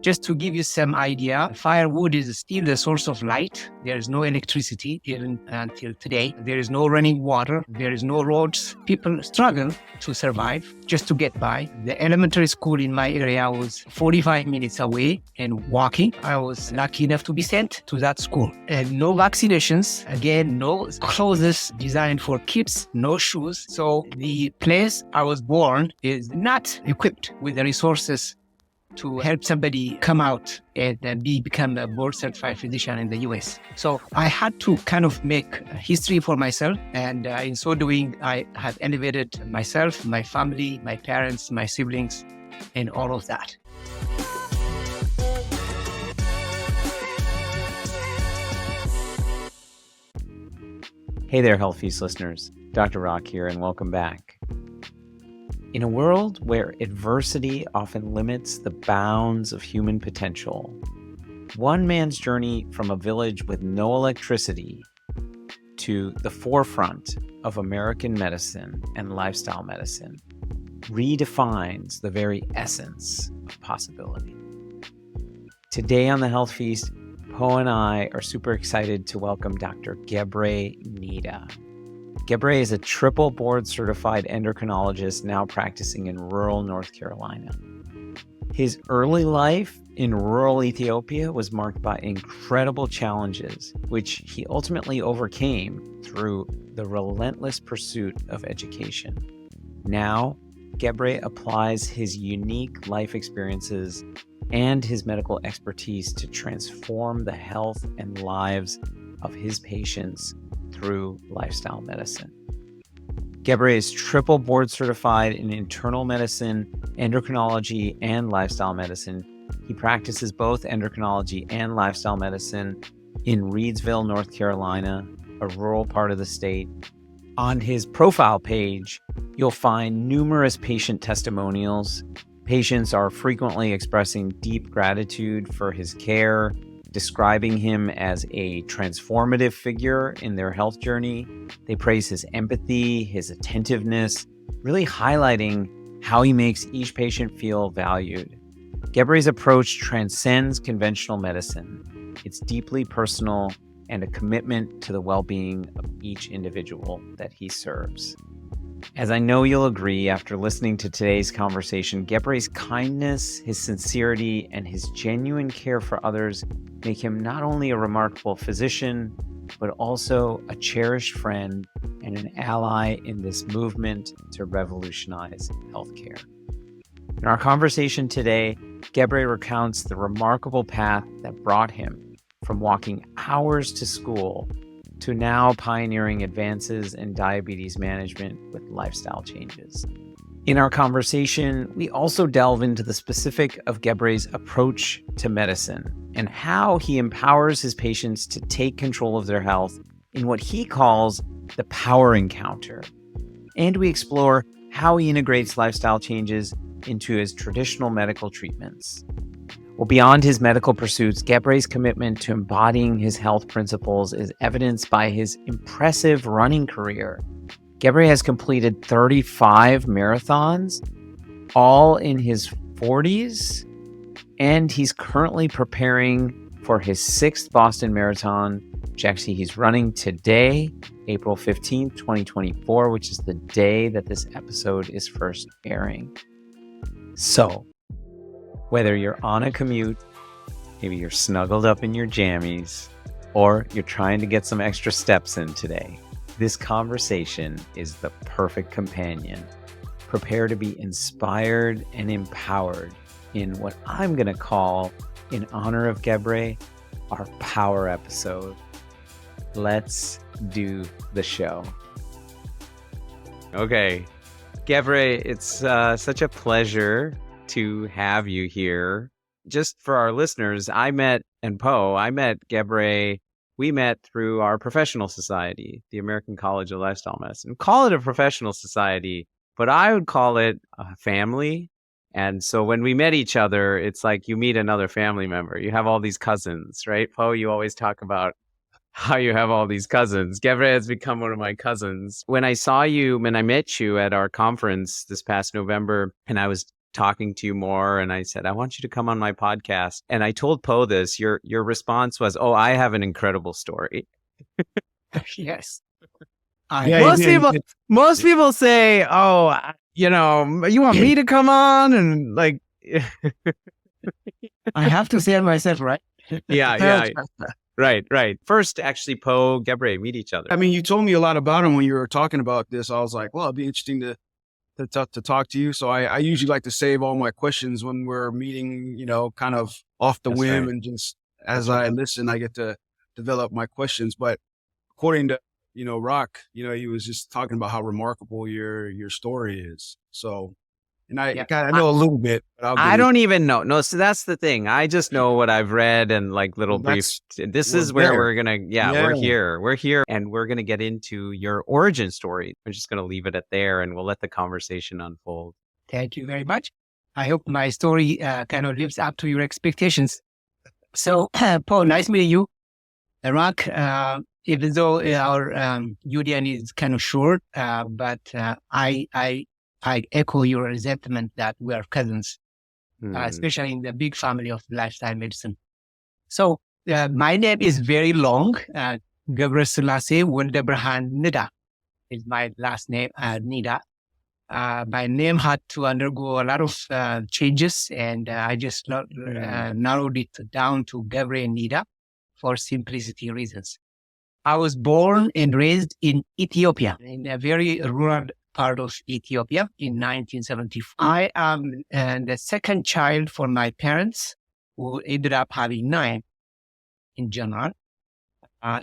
Just to give you some idea, firewood is still the source of light. There is no electricity even until today. There is no running water. There is no roads. People struggle to survive just to get by. The elementary school in my area was 45 minutes away, and walking, I was lucky enough to be sent to that school. And no vaccinations, again, no clothes designed for kids, no shoes. So the place I was born is not equipped with the resources to help somebody come out and become a board certified physician in the US. So I had to kind of make history for myself. And in so doing, I have elevated myself, my family, my parents, my siblings, and all of that. Hey there, Health Feast listeners. Dr. Rock here, and welcome back. In a world where adversity often limits the bounds of human potential, one man's journey from a village with no electricity to the forefront of American medicine and lifestyle medicine redefines the very essence of possibility. Today on the Health Feast, Poe and I are super excited to welcome Dr. Gebre Nida. Gebre is a triple board certified endocrinologist now practicing in rural North Carolina. His early life in rural Ethiopia was marked by incredible challenges, which he ultimately overcame through the relentless pursuit of education. Now, Gebre applies his unique life experiences and his medical expertise to transform the health and lives of his patients through lifestyle medicine. Gebre is triple board certified in internal medicine, endocrinology, and lifestyle medicine. He practices both endocrinology and lifestyle medicine in Reidsville, North Carolina, a rural part of the state. On his profile page, you'll find numerous patient testimonials. Patients are frequently expressing deep gratitude for his care, describing him as a transformative figure in their health journey. They praise his empathy, his attentiveness, really highlighting how he makes each patient feel valued. Gebre's approach transcends conventional medicine. It's deeply personal and a commitment to the well-being of each individual that he serves. As I know you'll agree after listening to today's conversation, Gebre's kindness, his sincerity, and his genuine care for others make him not only a remarkable physician, but also a cherished friend and an ally in this movement to revolutionize healthcare. In our conversation today, Gebre recounts the remarkable path that brought him from walking hours to school to now pioneering advances in diabetes management with lifestyle changes. In our conversation, we also delve into the specific of Gebre's approach to medicine and how he empowers his patients to take control of their health in what he calls the power encounter. And we explore how he integrates lifestyle changes into his traditional medical treatments. Well, beyond his medical pursuits, Gebre's commitment to embodying his health principles is evidenced by his impressive running career. Gebre has completed 35 marathons, all in his 40s, and he's currently preparing for his 6th Boston Marathon, which actually he's running today, April 15th, 2024, which is the day that this episode is first airing. So, whether you're on a commute, maybe you're snuggled up in your jammies, or you're trying to get some extra steps in today, this conversation is the perfect companion. Prepare to be inspired and empowered in what I'm going to call, in honor of Gebre, our power episode. Let's do the show. Okay, Gebre, it's such a pleasure to have you here. Just for our listeners, I met Gebre, we met through our professional society, the American College of Lifestyle Medicine. Call it a professional society, but I would call it a family. And so when we met each other, it's like you meet another family member. You have all these cousins, right? Poe, you always talk about how you have all these cousins. Gebre has become one of my cousins. When I met you at our conference this past November, and I was talking to you more, and I said, I want you to come on my podcast. And I told Poe this. Your response was, oh, I have an incredible story. Yes. Most people say, oh, you want me to come on? And like, I have to say it myself, right? yeah. Right. First, actually, Poe, Gebre, meet each other. I mean, you told me a lot about him when you were talking about this. I was like, well, it'd be interesting to talk to you. So I usually like to save all my questions when we're meeting, kind of off the whim, and just as I listen, I get to develop my questions. But according to, Rock, he was just talking about how remarkable your story is. So, and I know a little bit, but I don't even know. No, so that's the thing. I just know what I've read and like little briefs. This is where we're going to, we're here and we're going to get into your origin story. We're just going to leave it at there and we'll let the conversation unfold. Thank you very much. I hope my story kind of lives up to your expectations. So, Paul, nice meeting you. Rock, even though our union is kind of short, but I echo your resentment that we are cousins, especially in the big family of lifestyle medicine. So my name is very long. Gebre Nida is my last name, Nida. My name had to undergo a lot of changes, and I just narrowed it down to Gebre Nida for simplicity reasons. I was born and raised in Ethiopia, in a very rural part of Ethiopia in 1975. I am the second child for my parents, who ended up having 9 in general.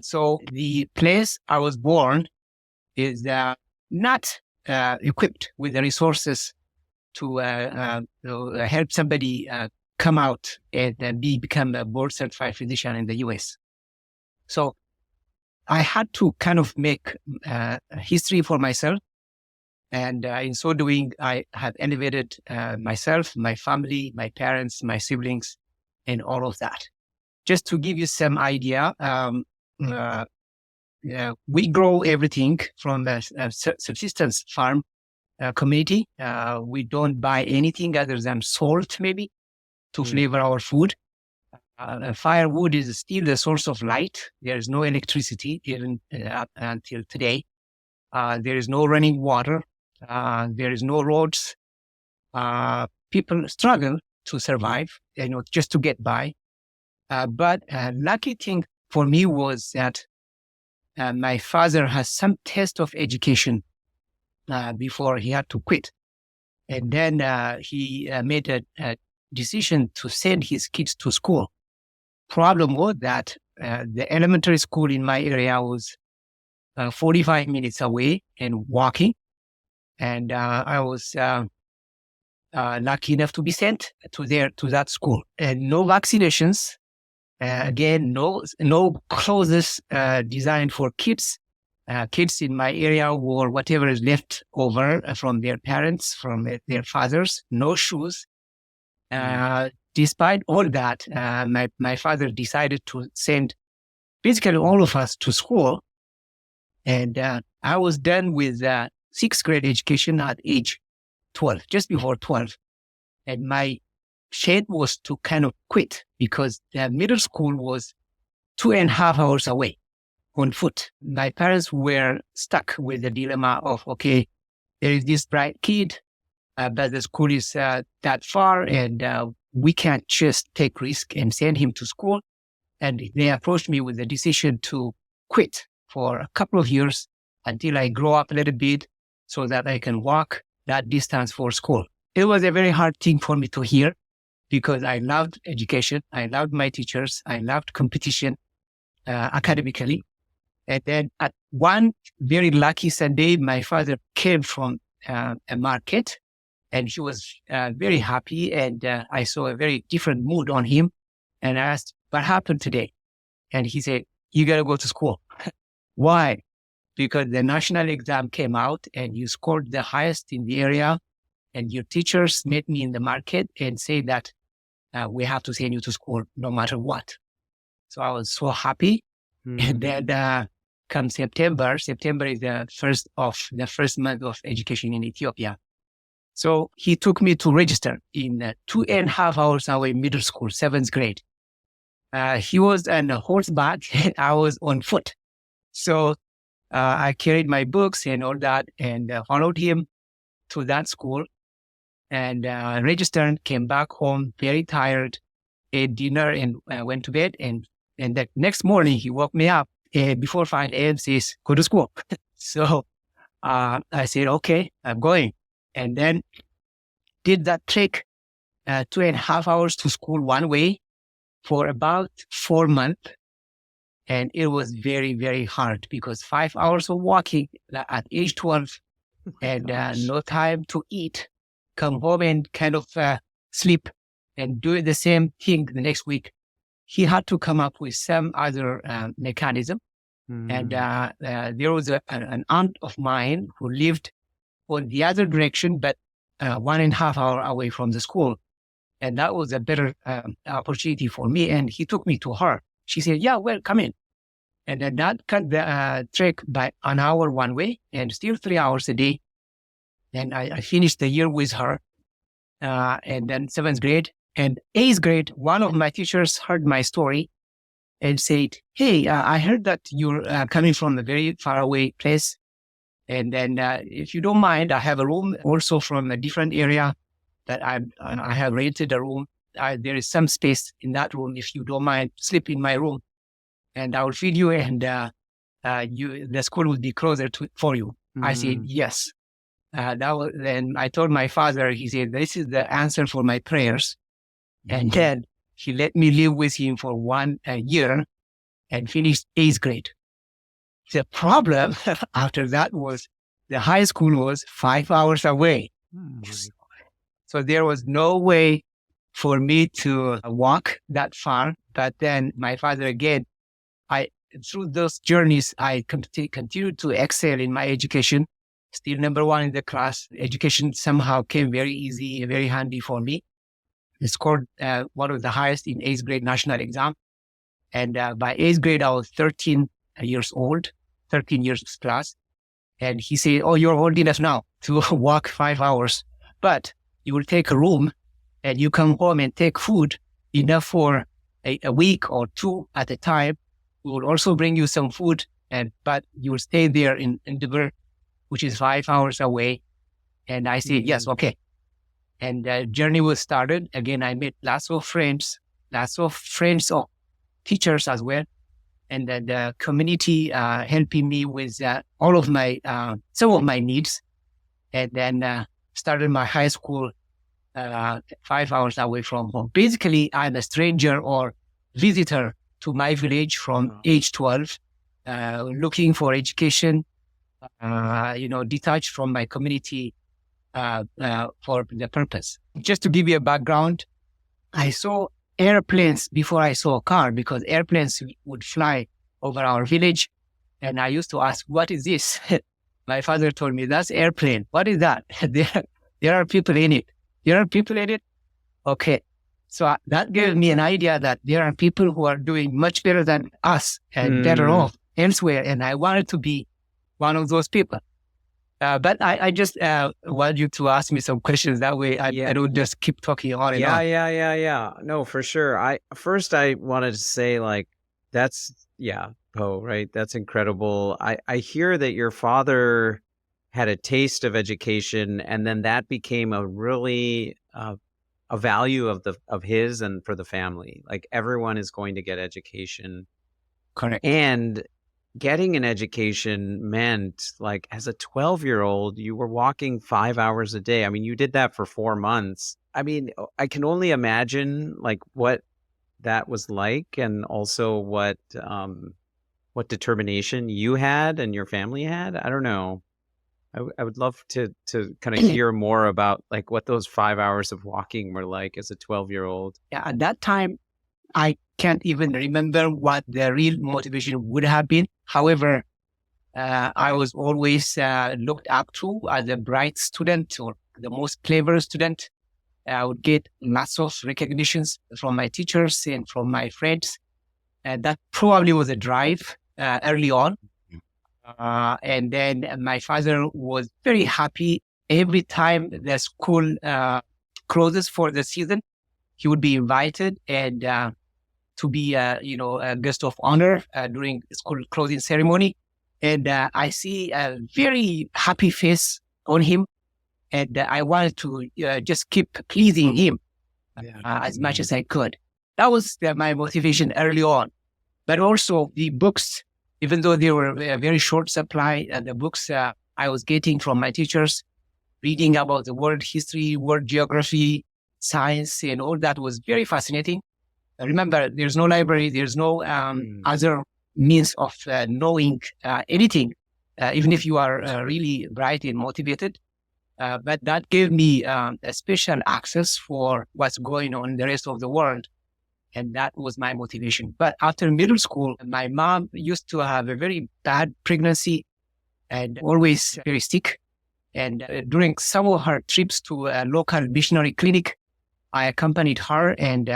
So the place I was born is not equipped with the resources to help somebody come out and become a board certified physician in the US. So I had to kind of make history for myself. And in so doing, I have elevated myself, my family, my parents, my siblings, and all of that. Just to give you some idea, we grow everything from a subsistence farm community. We don't buy anything other than salt, maybe, to flavor our food. Firewood is still the source of light. There is no electricity even up until today. There is no running water. There is no roads. People struggle to survive, just to get by. But lucky thing for me was that my father has some taste of education before he had to quit. And then he made a decision to send his kids to school. Problem was that the elementary school in my area was 45 minutes away and walking. And I was lucky enough to be sent to that school. And no vaccinations. Again, no clothes designed for kids. Kids in my area wore whatever is left over from their parents, from their fathers. No shoes. Despite all that, my father decided to send basically all of us to school. And I was done with 6th grade education at age 12, just before 12. And my shame was to kind of quit because the middle school was 2.5 hours away on foot. My parents were stuck with the dilemma of, okay, there is this bright kid, but the school is that far and we can't just take risk and send him to school. And they approached me with the decision to quit for a couple of years until I grow up a little bit so that I can walk that distance for school. It was a very hard thing for me to hear because I loved education. I loved my teachers. I loved competition academically. And then at one very lucky Sunday, my father came from a market and he was very happy. And I saw a very different mood on him. And I asked, what happened today? And he said, you got to go to school. Why? Because the national exam came out and you scored the highest in the area. And your teachers met me in the market and said that we have to send you to school no matter what. So I was so happy. And then come September is the first month of education in Ethiopia. So he took me to register in 2.5 hours away middle school, 7th grade. He was on a horseback and I was on foot. So I carried my books and all that and followed him to that school and registered, came back home very tired, ate dinner and went to bed. And the next morning he woke me up before 5 a.m. says, go to school. So I said, okay, I'm going. And then did that trek 2.5 hours to school one way for about 4 months. And it was very, very hard because 5 hours of walking at age 12 and no time to eat, come home and kind of sleep and do the same thing the next week. He had to come up with some other mechanism. And there was an aunt of mine who lived on the other direction, but 1.5 hours away from the school. And that was a better opportunity for me. And he took me to her. She said, yeah, well, come in. And then that cut the trek by an hour one way and still 3 hours a day. And I finished the year with her. And then 7th grade and 8th grade, one of my teachers heard my story and said, hey, I heard that you're coming from a very far away place. And then if you don't mind, I have a room also from a different area that I have rented a room. There is some space in that room. If you don't mind, sleep in my room and I will feed you and the school will be closer for you. I said, yes. Then I told my father, he said, this is the answer for my prayers. And then he let me live with him for 1 year and finished 8th grade. The problem after that was the high school was 5 hours away. So there was no way for me to walk that far. But then my father again, through those journeys, I continued to excel in my education. Still number one in the class. Education somehow came very easy, very handy for me. I scored one of the highest in 8th grade national exam. And by 8th grade, I was 13 years old, 13 years plus. And he said, oh, you're old enough now to walk 5 hours, but you will take a room and you come home and take food enough for a week or two at a time. We will also bring you some food, but you will stay there in Gebre, which is 5 hours away. And I said, yes, okay. And the journey was started. Again, I met lots of friends of teachers as well. And the community helping me with all of my, some of my needs. And then started my high school 5 hours away from home. Basically, I'm a stranger or visitor to my village from age 12, looking for education, detached from my community for the purpose. Just to give you a background, I saw airplanes before I saw a car because airplanes would fly over our village. And I used to ask, what is this? My father told me, that's airplane. What is that? There are people in it. There are people in it? Okay. So that gave me an idea that there are people who are doing much better than us and better off elsewhere. And I wanted to be one of those people. But I just want you to ask me some questions. That way I don't just keep talking on and on. Yeah. No, for sure. I wanted to say Poe, right? That's incredible. I hear that your father had a taste of education and then that became a really a value of his and for the family. Like everyone is going to get education. Correct. And getting an education meant, like, as a 12-year-old, you were walking 5 hours a day. I mean, you did that for 4 months. I mean, I can only imagine like what that was like, and also what determination you had and your family had. I don't know. I would love to kind of hear more about like what those 5 hours of walking were like as a 12-year-old. Yeah, at that time, I can't even remember what the real motivation would have been. However, I was always looked up to as a bright student or the most clever student. I would get lots of recognitions from my teachers and from my friends. That probably was a drive early on. And then my father was very happy every time the school closes for the season, he would be invited and to be, a guest of honor during school closing ceremony. And I see a very happy face on him. And I wanted to just keep pleasing him as much as I could. That was my motivation early on. But also the books, even though they were a very short supply, the books I was getting from my teachers, reading about the world history, world geography, science, and all that was very fascinating. Remember, there's no library, there's no other means of knowing anything, even if you are really bright and motivated. But that gave me a special access for what's going on in the rest of the world. And that was my motivation. But after middle school, my mom used to have a very bad pregnancy and always very sick. And during some of her trips to a local missionary clinic, I accompanied her, and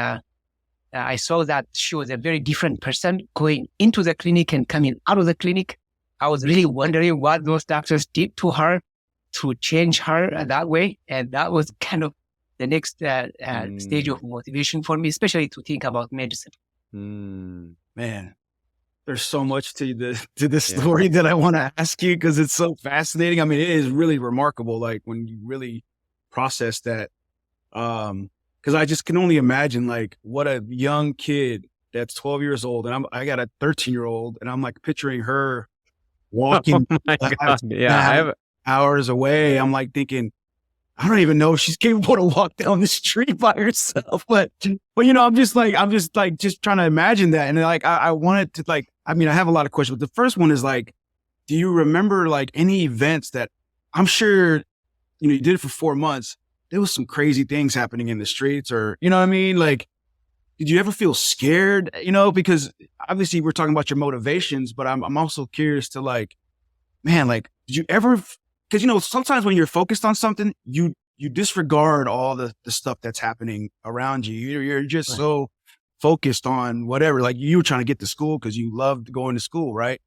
I saw that she was a very different person going into the clinic and coming out of the clinic. I was really wondering what those doctors did to her to change her that way. And that was kind of the next stage of motivation for me, especially to think about medicine. Man, there's so much to this story that I want to ask you because it's so fascinating. I mean, it is really remarkable, like when you really process that. Because I just can only imagine like what a young kid that's 12 years old, and I got a 13-year-old, and I'm like picturing her walking hours away. I'm like thinking, I don't even know if she's capable to walk down the street by herself, but I'm just trying to imagine that. And like, I wanted to like, I mean, I have a lot of questions, but the first one is like, do you remember like any events that I'm sure, you did it for 4 months. There was some crazy things happening in the streets, or, you know what I mean? Like, did you ever feel scared, because obviously we're talking about your motivations, but I'm also curious to like, man, like, did you ever, because, sometimes when you're focused on something, you disregard all the stuff that's happening around you. You're just so focused on whatever, like you were trying to get to school because you loved going to school. Right.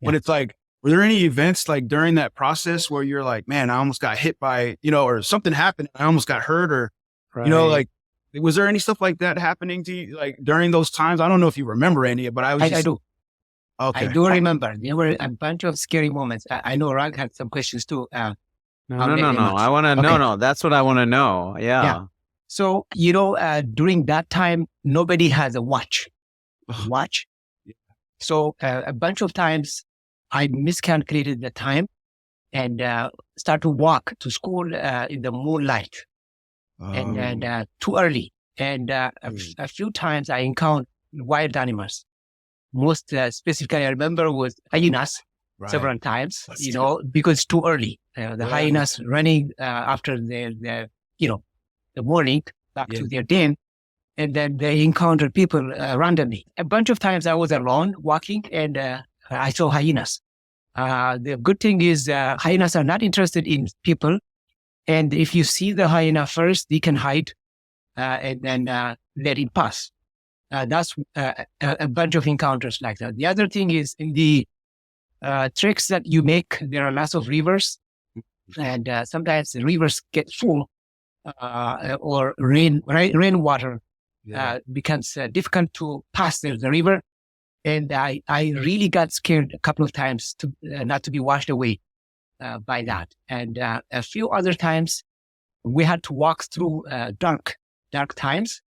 Yeah. But it's like, were there any events like during that process where you're like, man, I almost got hit by, or something happened, I almost got hurt, or, like, was there any stuff like that happening to you, like during those times? I don't know if you remember any, but I do. Okay. I do remember. There were a bunch of scary moments. I know Rag had some questions too. No. I want to, no, that's what I want to know. Yeah. So, during that time, nobody has a watch. Yeah. So a bunch of times I miscalculated the time and start to walk to school in the moonlight and too early. And a few times I encountered wild animals. Most specifically, I remember was hyenas several times, because it's too early. The hyenas running after the morning back to their den, and then they encounter people randomly. A bunch of times I was alone walking, and I saw hyenas. The good thing is hyenas are not interested in people, and if you see the hyena first, they can hide and then let it pass. That's a bunch of encounters like that. The other thing is in the treks that you make, there are lots of rivers, and sometimes the rivers get full, or rainwater becomes difficult to pass the river. And I really got scared a couple of times to not to be washed away by that. And a few other times we had to walk through dark times.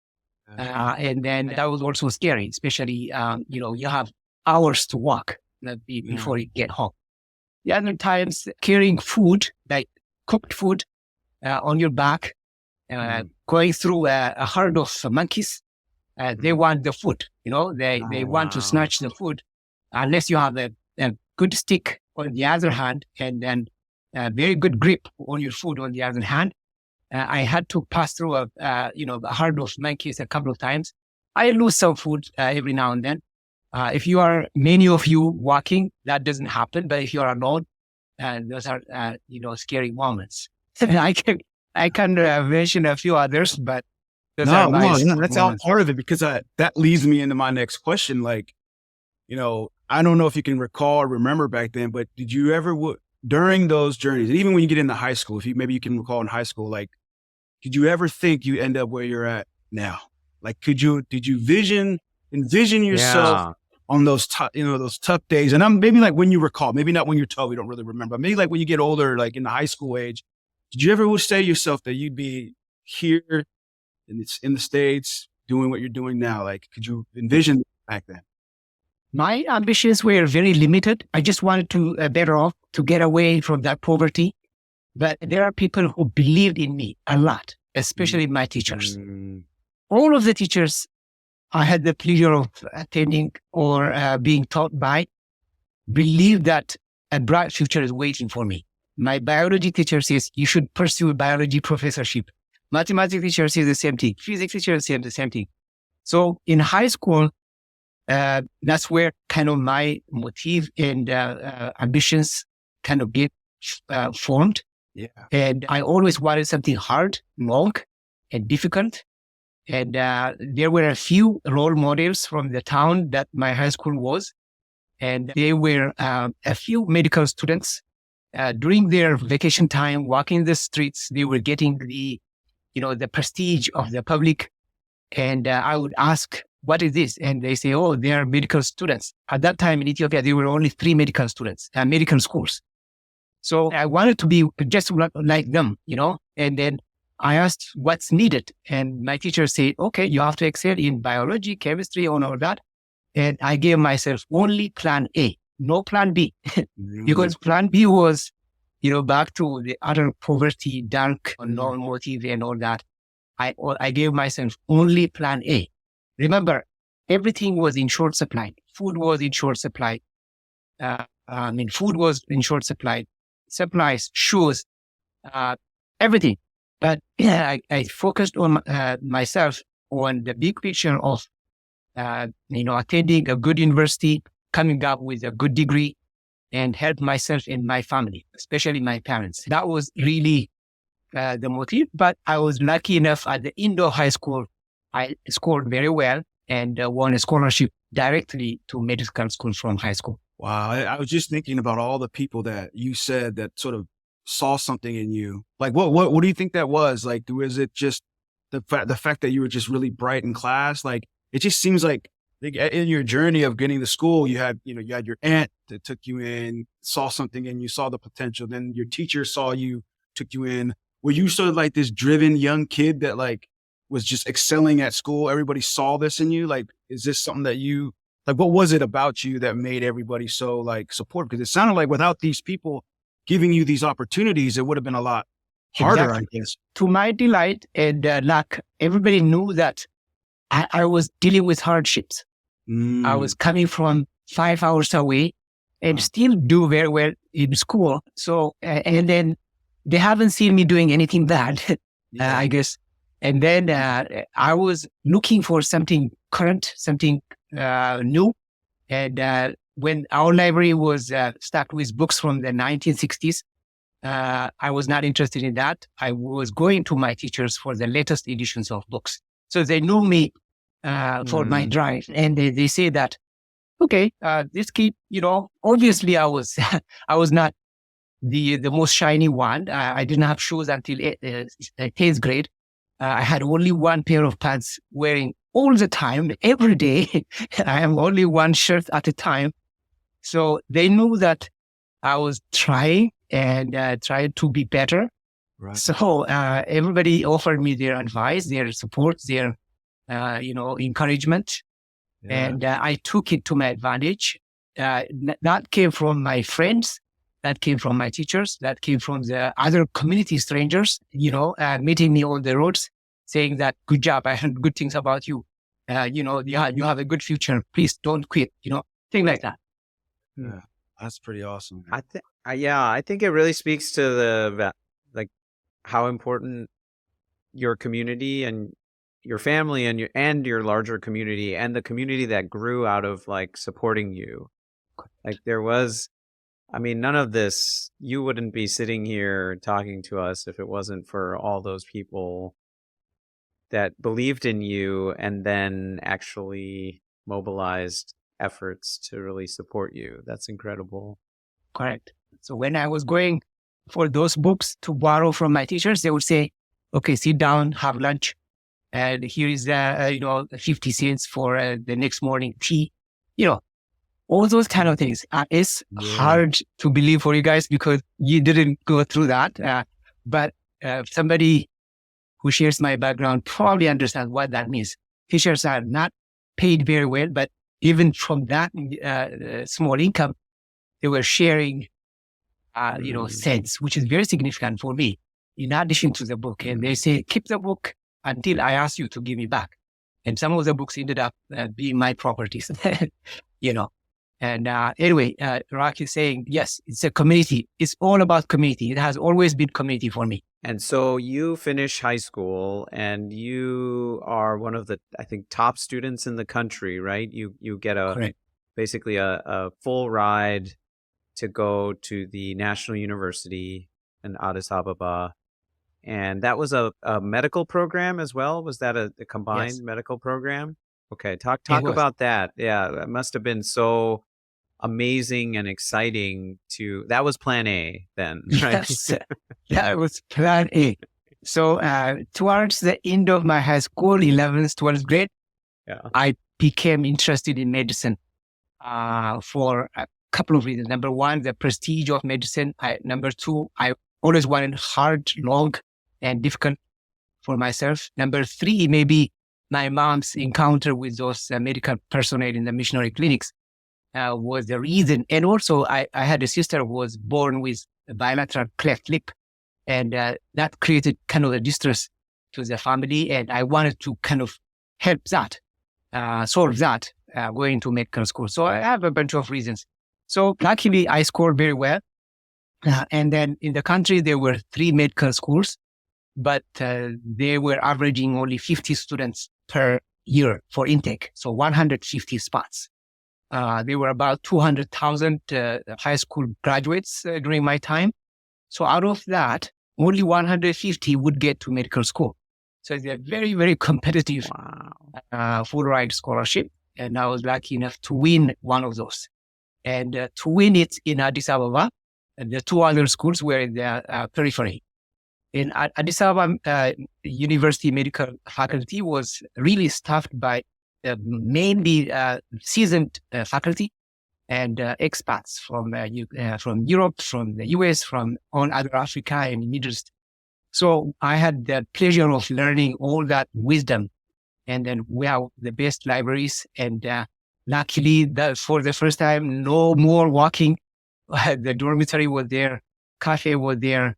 And then that was also scary, especially, you have hours to walk before you get home. The other times carrying food, like cooked food on your back, going through a herd of monkeys. They want the food, they want to snatch the food unless you have a good stick on the other hand, and then a very good grip on your food on the other hand. I had to pass through a herd of monkeys a couple of times. I lose some food every now and then. If you are many of you walking, that doesn't happen. But if you are alone, those are scary moments. I can mention a few others, but those are that's all part of it, because that leads me into my next question. Like, I don't know if you can recall or remember back then, but did you ever during those journeys, and even when you get into high school, maybe you can recall in high school, like, did you ever think you end up where you're at now? Like, did you envision yourself Yeah. on those tough days? And maybe like when you recall, maybe not when you're 12, we don't really remember, maybe like when you get older, like in the high school age, did you ever say to yourself that you'd be here in the States doing what you're doing now? Like, could you envision back then? My ambitions were very limited. I just wanted to better off, to get away from that poverty. But there are people who believed in me a lot, especially my teachers. All of the teachers I had the pleasure of attending or being taught by believed that a bright future is waiting for me. My biology teacher says you should pursue a biology professorship. Mathematics teacher says the same thing. Physics teacher says the same thing. So in high school, that's where kind of my motive and ambitions kind of get formed. Yeah. And I always wanted something hard, long, and difficult. And there were a few role models from the town that my high school was. And they were a few medical students. During their vacation time, walking the streets, they were getting the prestige of the public. And I would ask, what is this? And they say, oh, they are medical students. At that time in Ethiopia, there were only 3 medical students, medical schools. So I wanted to be just like them, and then I asked what's needed. And my teacher said, okay, you have to excel in biology, chemistry, and all that. And I gave myself only plan A, no plan B, because plan B was, back to the utter poverty, dark, unknown motive and all that. I gave myself only plan A. Remember, everything was in short supply. Food was in short supply. Food was in short supply. Supplies, shoes, everything. But I focused on myself on the big picture of, attending a good university, coming up with a good degree, and help myself and my family, especially my parents. That was really the motive. But I was lucky enough at the Indo high school. I scored very well and won a scholarship directly to medical school from high school. Wow. I was just thinking about all the people that you said that sort of saw something in you. Like, what do you think that was? Like, was it just the fact that you were just really bright in class? Like, it just seems like in your journey of getting to school, you had your aunt that took you in, saw something in you, saw the potential. Then your teacher saw you, took you in. Were you sort of like this driven young kid that like was just excelling at school? Everybody saw this in you. Like, is this something that what was it about you that made everybody so like supportive? Because it sounded like without these people giving you these opportunities, it would have been a lot harder, Exactly. I guess. To my delight and luck, everybody knew that I was dealing with hardships. I was coming from 5 hours away and still do very well in school. So, and then they haven't seen me doing anything bad, I guess. And then I was looking for something current, something new. And when our library was stacked with books from the 1960s, I was not interested in that. I was going to my teachers for the latest editions of books. So they knew me for my drive. And they say that, okay, this kid, obviously I was not the most shiny one. I didn't have shoes until 10th grade. I had only one pair of pants wearing all the time, every day. I have only one shirt at a time. So they knew that I was trying and tried to be better. Right. So everybody offered me their advice, their support, their encouragement. Yeah. And I took it to my advantage. That came from my friends. That came from my teachers. That came from the other community strangers, meeting me on the roads, saying that, good job, I heard good things about you. You have a good future. Please don't quit, things like that. Yeah, that's pretty awesome. I think it really speaks to how important your community and your family and your larger community and the community that grew out of like supporting you. Like there was, none of this, you wouldn't be sitting here talking to us if it wasn't for all those people that believed in you and then actually mobilized efforts to really support you. That's incredible. Correct. So when I was going for those books to borrow from my teachers, they would say, okay, sit down, have lunch. And here is, 50 cents for the next morning tea. All those kind of things. It's hard to believe for you guys because you didn't go through that. But somebody who shares my background probably understands what that means. Teachers are not paid very well, but even from that small income, they were sharing, cents, which is very significant for me, in addition to the book. And they say, keep the book until I ask you to give me back. And some of the books ended up being my properties, And anyway, Rock is saying, yes, it's a community. It's all about community. It has always been community for me. And so you finish high school and you are one of the, I think, top students in the country, right? You get basically a full ride to go to the National University in Addis Ababa. And that was a medical program as well? Was that a combined medical program? Okay, talk about that. Yeah, it must have been so amazing and exciting that was plan A then, right? Yes, that was plan A. So towards the end of my high school, 11th, 12th grade, I became interested in medicine for a couple of reasons. Number one, the prestige of medicine. Number two, I always wanted hard, long, and difficult for myself. Number three, maybe my mom's encounter with those medical personnel in the missionary clinics was the reason. And also, I had a sister who was born with a bilateral cleft lip, and that created kind of a distress to the family. And I wanted to kind of help that, solve that, going to medical school. So I have a bunch of reasons. So luckily, I scored very well. And then in the country, there were 3 medical schools, but they were averaging only 50 students per year for intake. So 150 spots. There were about 200,000 high school graduates during my time. So out of that, only 150 would get to medical school. So it's a very, very competitive full ride scholarship. And I was lucky enough to win one of those. And to win it in Addis Ababa, and the 2 other schools were in the periphery. In Addis Ababa, University medical faculty was really staffed by mainly seasoned faculty and expats from Europe, from the US, from all other Africa and Middle East. So I had the pleasure of learning all that wisdom. And then we have the best libraries. And luckily, for the first time, no more walking. The dormitory was there, cafe was there.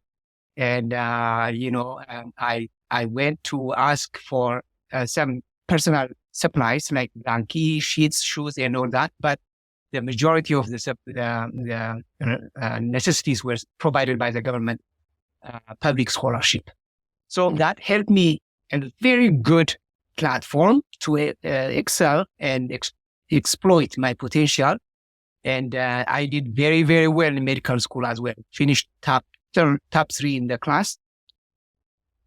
And, I went to ask for some personal supplies like blankie, sheets, shoes, and all that. But the majority of the necessities were provided by the government public scholarship. So that helped me a very good platform to excel and exploit my potential. And I did very, very well in medical school as well. Finished top 3 in the class.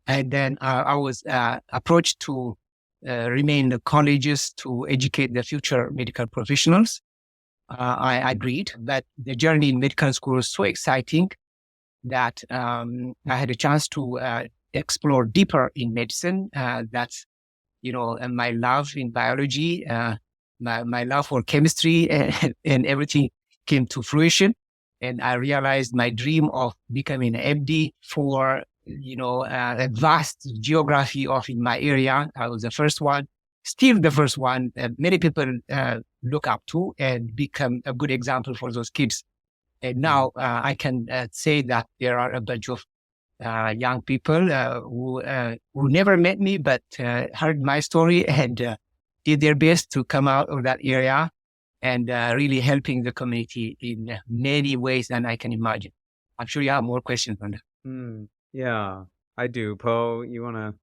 And then I was approached to remain in the colleges to educate the future medical professionals. I agreed that the journey in medical school was so exciting that I had a chance to explore deeper in medicine. That's, and my love in biology, my love for chemistry and everything came to fruition. And I realized my dream of becoming an MD for, a vast geography of in my area. I was the first one, still the first one that many people look up to and become a good example for those kids. And now I can say that there are a bunch of young people who never met me, but heard my story and did their best to come out of that area and really helping the community in many ways than I can imagine. I'm sure you have more questions on that. Yeah, I do. Po, you want to?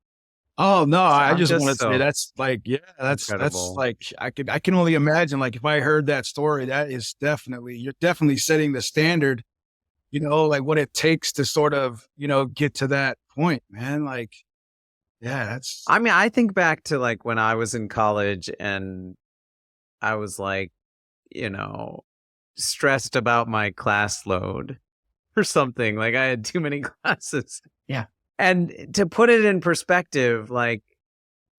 Oh no, I just want to so say that's like, that's like I can only imagine, like if I heard that story, that is you're definitely setting the standard, like what it takes to sort of, get to that point, man. Like, I mean, I think back to like when I was in college and I was like, stressed about my class load. or something. Like I had too many classes. Yeah. And to put it in perspective, like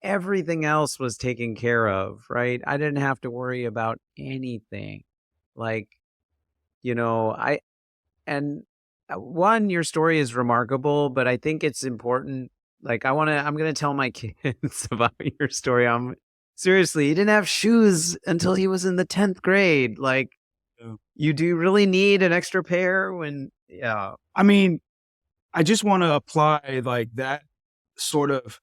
everything else was taken care of, right? I didn't have to worry about anything. Like, one, your story is remarkable, but I think it's important. Like I'm going to tell my kids about your story. Seriously, he didn't have shoes until he was in the 10th grade. Like, you do really need an extra pair yeah. I mean, I just want to apply like that sort of,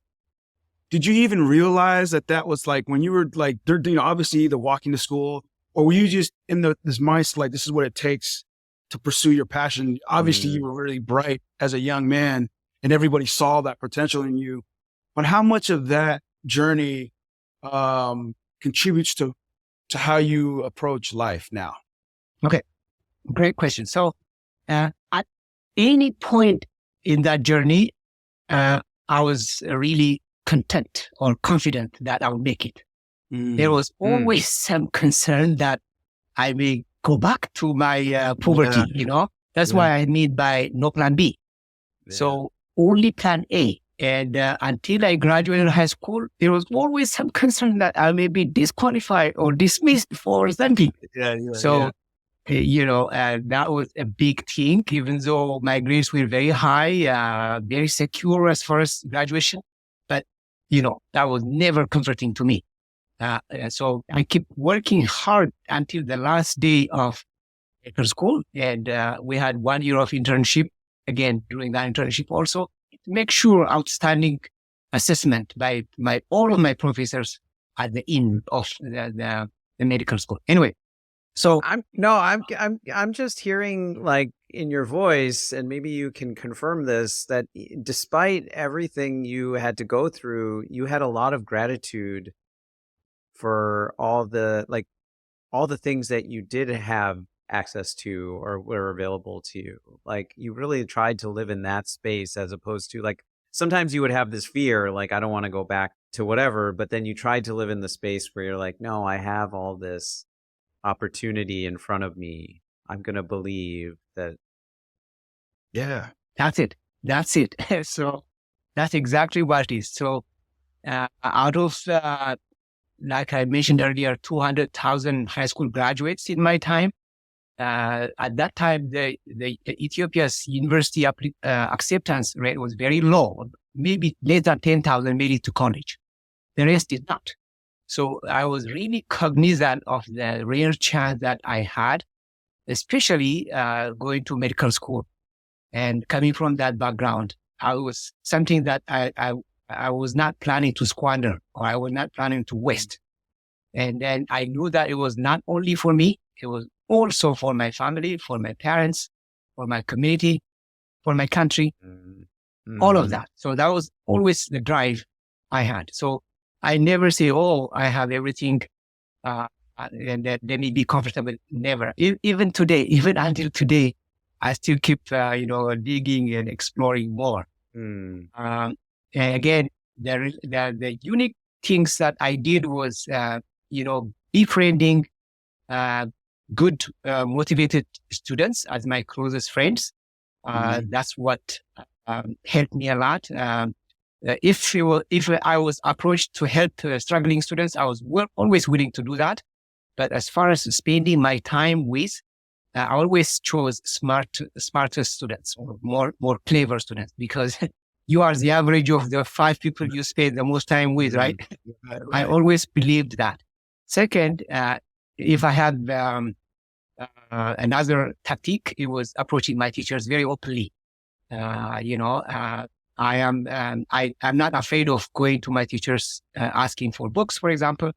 did you even realize that was like when you were like, obviously either walking to school or were you just in this mindset, like, this is what it takes to pursue your passion? Obviously you were really bright as a young man and everybody saw that potential in you, but how much of that journey contributes to how you approach life now? Okay. Great question. So, at any point in that journey, I was really content or confident that I would make it. There was always some concern that I may go back to my poverty, That's why I made by no plan B. Yeah. So only plan A. And until I graduated high school, there was always some concern that I may be disqualified or dismissed for something. That was a big thing, even though my grades were very high, very secure as far as graduation. But, that was never comforting to me. So I kept working hard until the last day of medical school. And we had 1 year of internship. Again, during that internship also, make sure outstanding assessment by all of my professors at the end of the medical school. Anyway. So I'm just hearing like in your voice, and maybe you can confirm this, that despite everything you had to go through, you had a lot of gratitude for all the things that you did have access to or were available to you. Like you really tried to live in that space, as opposed to like sometimes you would have this fear, like I don't want to go back to whatever, but then you tried to live in the space where you're like, no, I have all this opportunity in front of me. I'm going to believe that. Yeah, that's it. So that's exactly what it is. So out of, like I mentioned earlier, 200,000 high school graduates in my time. At that time, the Ethiopia's university acceptance rate was very low, maybe less than 10,000 made it to college. The rest did not. So I was really cognizant of the rare chance that I had, especially going to medical school and coming from that background. I was something that I was not planning to squander, or I was not planning to waste. And then I knew that it was not only for me, it was also for my family, for my parents, for my community, for my country, all of that. So that was always the drive I had. So I never say, oh, I have everything, and that let me be comfortable. Never. Even today, even until today, I still keep, digging and exploring more. And again, the unique things that I did was, befriending good, motivated students as my closest friends. That's what helped me a lot. If I was approached to help struggling students, I was always willing to do that. But as far as spending my time with, I always chose smarter students or more clever students, because you are the average of the 5 people you spend the most time with, right? I always believed that. Second, if I had another tactic, it was approaching my teachers very openly. I'm not afraid of going to my teachers, asking for books, for example,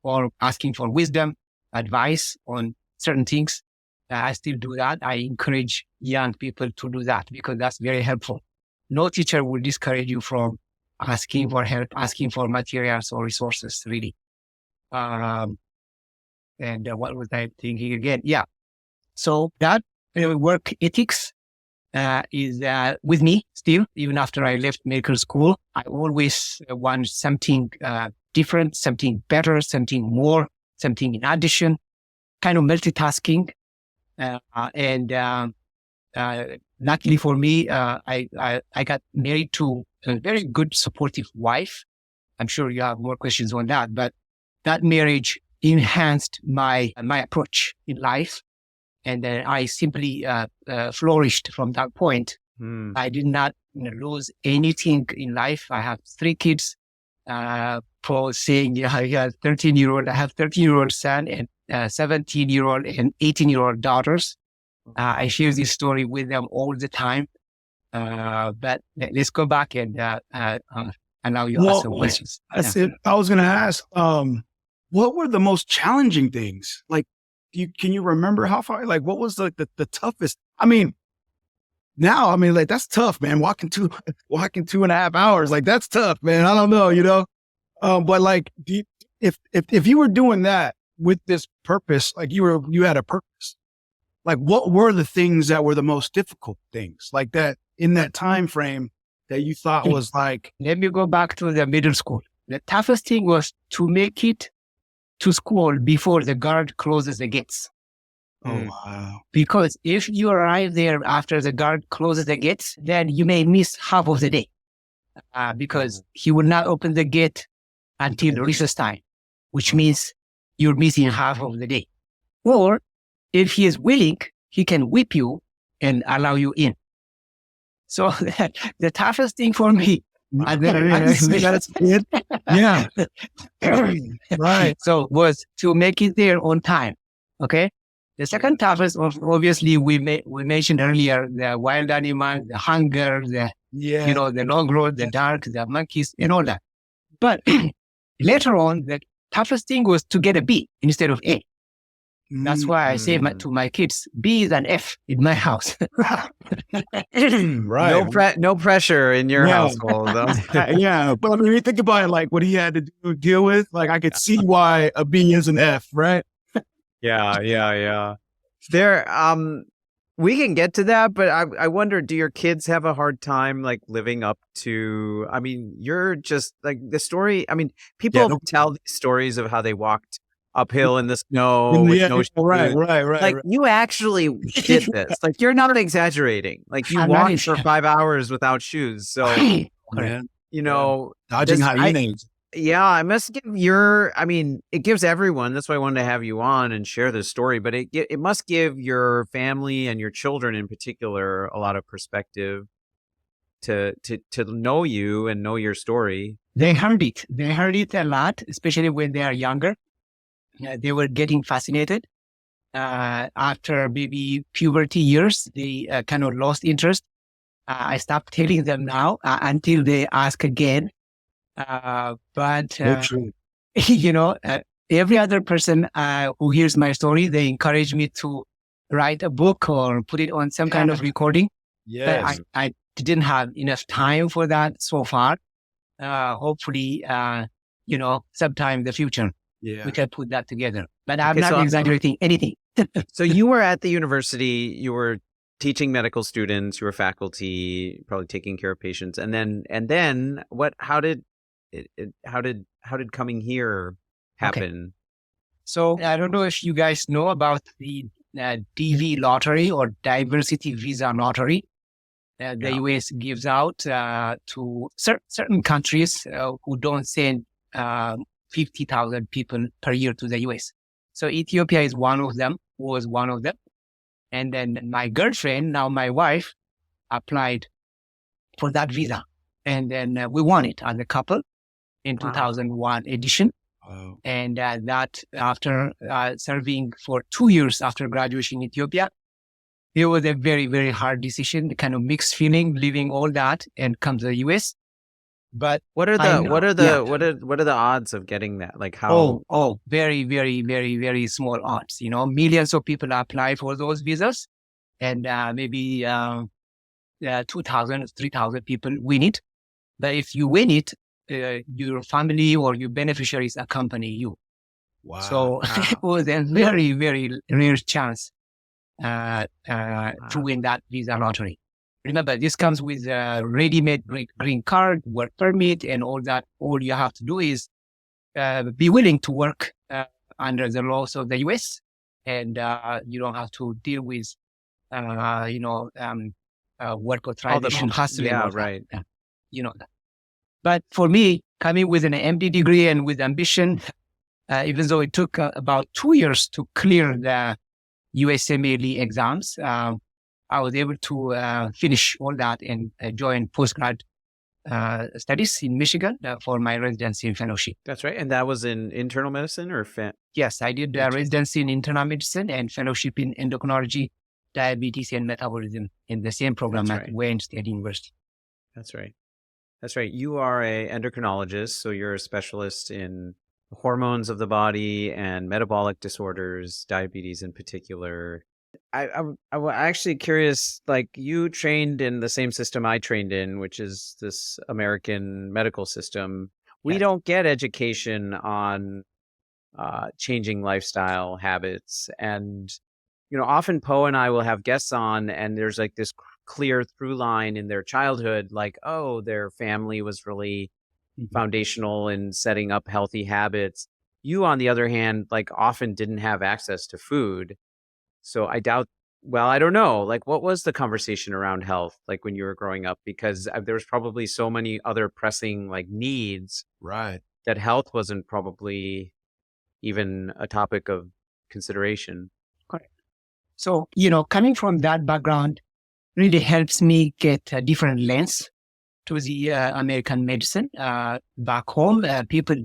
or asking for wisdom, advice on certain things. I still do that. I encourage young people to do that because that's very helpful. No teacher will discourage you from asking for help, asking for materials or resources, really. And what was I thinking again? Yeah. So that work ethics is with me still, even after I left medical school. I always want something different, something better, something more, something in addition, kind of multitasking. And luckily for me, I got married to a very good, supportive wife. I'm sure you have more questions on that, but that marriage enhanced my approach in life. And then I simply flourished from that point. I did not lose anything in life. I have 3 kids. For saying, you have 13-year-old, I have 13-year-old son and 17-year-old and 18-year-old daughters. I share this story with them all the time. But let's go back and allow you to ask some questions. That's it. I was going to ask, what were the most challenging things? Like, can you remember how far, like, what was the toughest? I mean, now, like, that's tough, man. Walking 2.5 hours, like, that's tough, man. I don't know, but like, if you were doing that with this purpose, like you had a purpose, like, what were the things that were the most difficult things, like that in that time frame that you thought was like? Let me go back to the middle school. The toughest thing was to make it to school before the guard closes the gates. Oh, wow. Because if you arrive there after the guard closes the gates, then you may miss half of the day because he will not open the gate until recess time, which means you're missing half of the day. Or if he is willing, he can whip you and allow you in. So the toughest thing for me, yeah, right. So was to make it there on time. Okay. The second toughest, obviously, we mentioned earlier, the wild animal, the hunger, the long road, the dark, the monkeys, and all that. But later on, the toughest thing was to get a B instead of A. That's why I say to my kids, B is an F in my house. Right. No pressure in your household, though. Yeah. But I mean, you think about it, like what he had to deal with, like I could see why a B is an F, right? Yeah. There, we can get to that, but I wonder, do your kids have a hard time like living up to, I mean, you're just like the story. I mean, people tell these stories of how they walked uphill in the snow with no shoes. Right. Like you actually did this. Like you're not exaggerating. Like you walked for 5 hours without shoes. So, dodging hyenas. Yeah, I must give it gives everyone, that's why I wanted to have you on and share this story, but it must give your family and your children in particular a lot of perspective to know you and know your story. They heard it. They heard it a lot, especially when they are younger. They were getting fascinated. After maybe puberty years, they kind of lost interest. I stopped telling them now until they ask again. But every other person who hears my story, they encourage me to write a book or put it on some kind of recording. Yes. But I didn't have enough time for that so far. Hopefully, sometime in the future, we can put that together. But I'm not exaggerating anything. So you were at the university, you were teaching medical students, you were faculty, probably taking care of patients. And then how did coming here happen? Okay. So I don't know if you guys know about the DV lottery or diversity visa lottery. The US gives out to certain countries who don't send 50,000 people per year to the US. So Ethiopia is was one of them. And then my girlfriend, now my wife, applied for that visa. And then we won it as a couple in 2001 edition. Wow. And that after serving for 2 years after graduation in Ethiopia, it was a very, very hard decision, kind of mixed feeling, leaving all that and come to the US. But what are the odds of getting that? Like how? Oh, very, very, very, very small odds. Millions of people apply for those visas, and maybe 2,000, 3,000 people win it. But if you win it, your family or your beneficiaries accompany you. Wow. So it was a very, very rare chance to win that visa lottery. Remember, this comes with a ready-made green card, work permit, and all that. All you have to do is be willing to work under the laws of the US, and you don't have to deal with work authorization, hustling. Yeah, right. That. But for me, coming with an MD degree and with ambition, even though it took about 2 years to clear the USMLE exams, I was able to finish all that and join postgrad studies in Michigan for my residency and fellowship. That's right. And that was in internal medicine or Yes, I did residency in internal medicine and fellowship in endocrinology, diabetes, and metabolism in the same program at Wayne State University. That's right. That's right. You are a endocrinologist, so you're a specialist in hormones of the body and metabolic disorders, diabetes in particular. I'm actually curious, like you trained in the same system I trained in, which is this American medical system. We don't get education on changing lifestyle habits. And, often Poe and I will have guests on and there's like this clear through line in their childhood, like, oh, their family was really foundational in setting up healthy habits. You, on the other hand, like often didn't have access to food. So I don't know, like what was the conversation around health like when you were growing up? Because there was probably so many other pressing like needs, right, that health wasn't probably even a topic of consideration. Correct. So, coming from that background really helps me get a different lens to the American medicine. Back home, people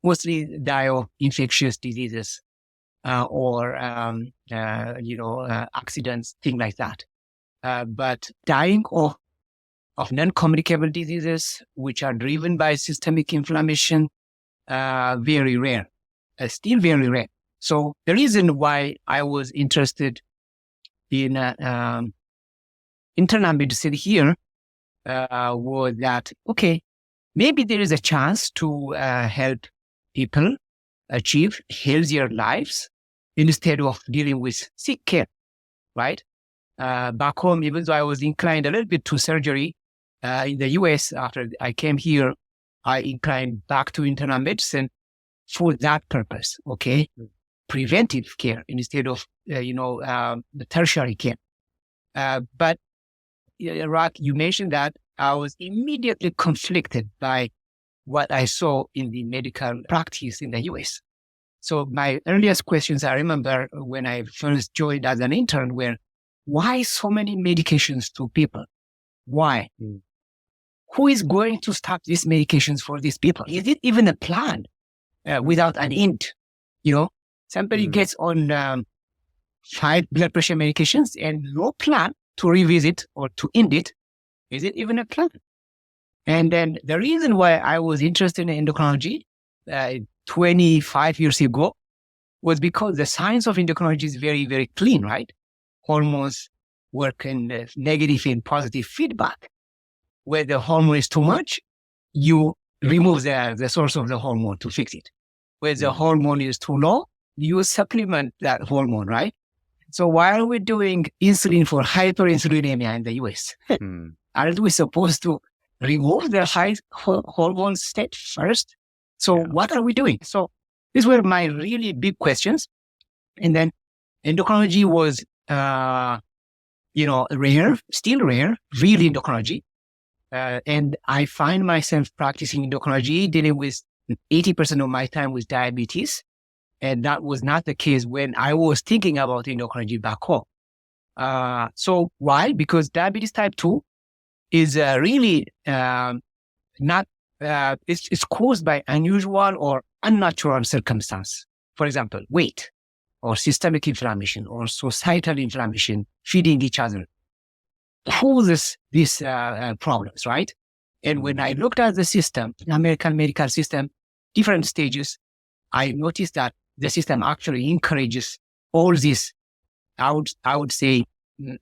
mostly die of infectious diseases or accidents, things like that. But dying of non-communicable diseases, which are driven by systemic inflammation, very rare, still very rare. So the reason why I was interested in internal medicine here was that, okay, maybe there is a chance to help people achieve healthier lives instead of dealing with sick care, right? Back home, even though I was inclined a little bit to surgery in the US, after I came here, I inclined back to internal medicine for that purpose, okay? Preventive care instead of, the tertiary care. But Rak, you mentioned that I was immediately conflicted by what I saw in the medical practice in the US. So my earliest questions, I remember when I first joined as an intern, were, why so many medications to people? Why? Who is going to stop these medications for these people? Is it even a plan without an end? Somebody gets on 5 blood pressure medications and no plan to revisit or to end it. Is it even a plan? And then the reason why I was interested in endocrinology 25 years ago was because the science of endocrinology is very, very clean, right? Hormones work in negative and positive feedback. Where the hormone is too much, you remove the source of the hormone to fix it. Where the hormone is too low, you supplement that hormone, right? So while we're doing insulin for hyperinsulinemia in the US, aren't we supposed to remove the high hormone state first? So what are we doing? So these were my really big questions. And then endocrinology was, rare, still rare, really endocrinology. And I find myself practicing endocrinology, dealing with 80% of my time with diabetes. And that was not the case when I was thinking about endocrinology back home. So why? Because diabetes type 2 is really not, it's caused by unusual or unnatural circumstance. For example, weight or systemic inflammation or societal inflammation, feeding each other, causes these problems, right? And when I looked at the system, American medical system, different stages, I noticed that the system actually encourages all this, I would say,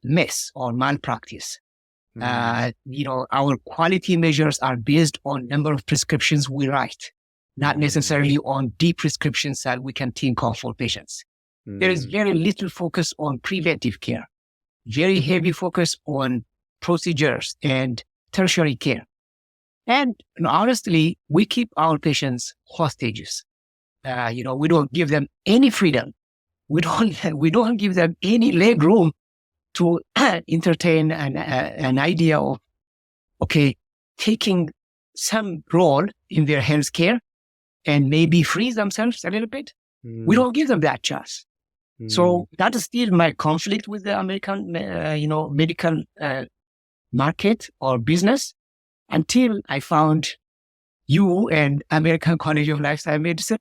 mess or malpractice. Our quality measures are based on number of prescriptions we write, not necessarily on deep prescriptions that we can think of for patients. There is very little focus on preventive care, very heavy focus on procedures and tertiary care. And honestly, we keep our patients hostages. We don't give them any freedom. We don't give them any leg room to entertain an idea of, okay, taking some role in their healthcare and maybe freeze themselves a little bit. We don't give them that chance. So that is still my conflict with the American, medical market or business until I found you and American College of Lifestyle Medicine.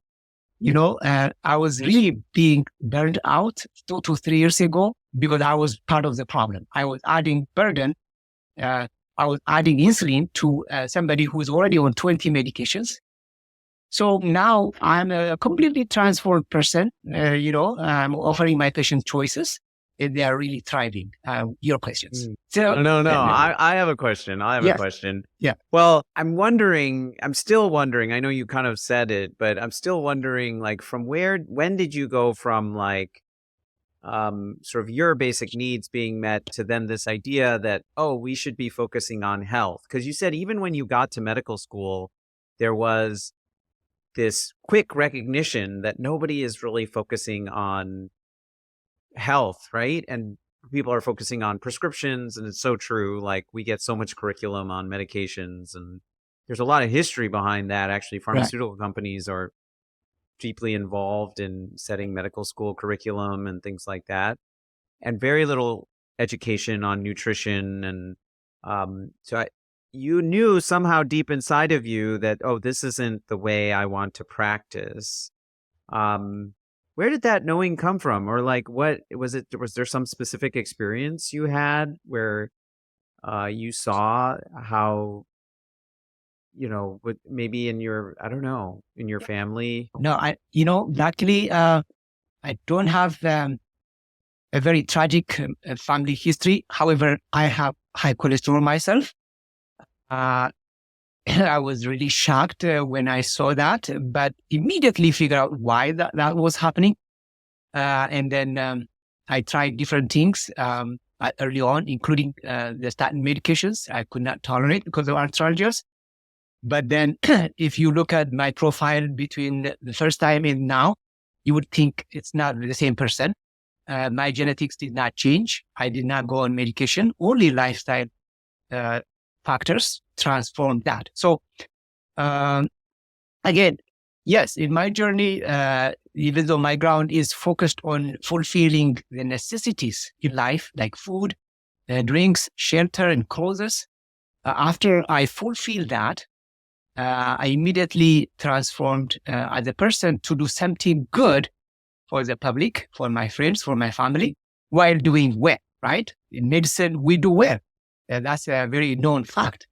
I was really being burned out 2 to 3 years ago because I was part of the problem. I was adding burden. I was adding insulin to somebody who is already on 20 medications. So now I'm a completely transformed person. I'm offering my patients choices and they are really thriving. Your questions. So, no. I have a question. A question. Yeah. Well, I'm still wondering, I know you kind of said it, but I'm still wondering, like, when did you go from like, sort of your basic needs being met to then this idea that, we should be focusing on health? Because you said even when you got to medical school, there was this quick recognition that nobody is really focusing on health, right? And people are focusing on prescriptions, and it's so true. Like, we get so much curriculum on medications, and there's a lot of history behind that. Actually, pharmaceutical companies are deeply involved in setting medical school curriculum and things like that, and very little education on nutrition. And you knew somehow deep inside of you that, this isn't the way I want to practice. Where did that knowing come from? Or like, what was it? Was there some specific experience you had where you saw how, maybe in your, in your family? No, luckily, I don't have a very tragic family history. However, I have high cholesterol myself. I was really shocked when I saw that, but immediately figured out why that was happening. And then I tried different things early on, including the statin medications I could not tolerate because of arthralgias. But then if you look at my profile between the first time and now, you would think it's not the same person. My genetics did not change. I did not go on medication. Only lifestyle factors transformed that. So, again, yes, in my journey, even though my ground is focused on fulfilling the necessities in life, like food, drinks, shelter, and clothes, after I fulfilled that, I immediately transformed as a person to do something good for the public, for my friends, for my family, while doing well, right? In medicine, we do well. That's a very known fact.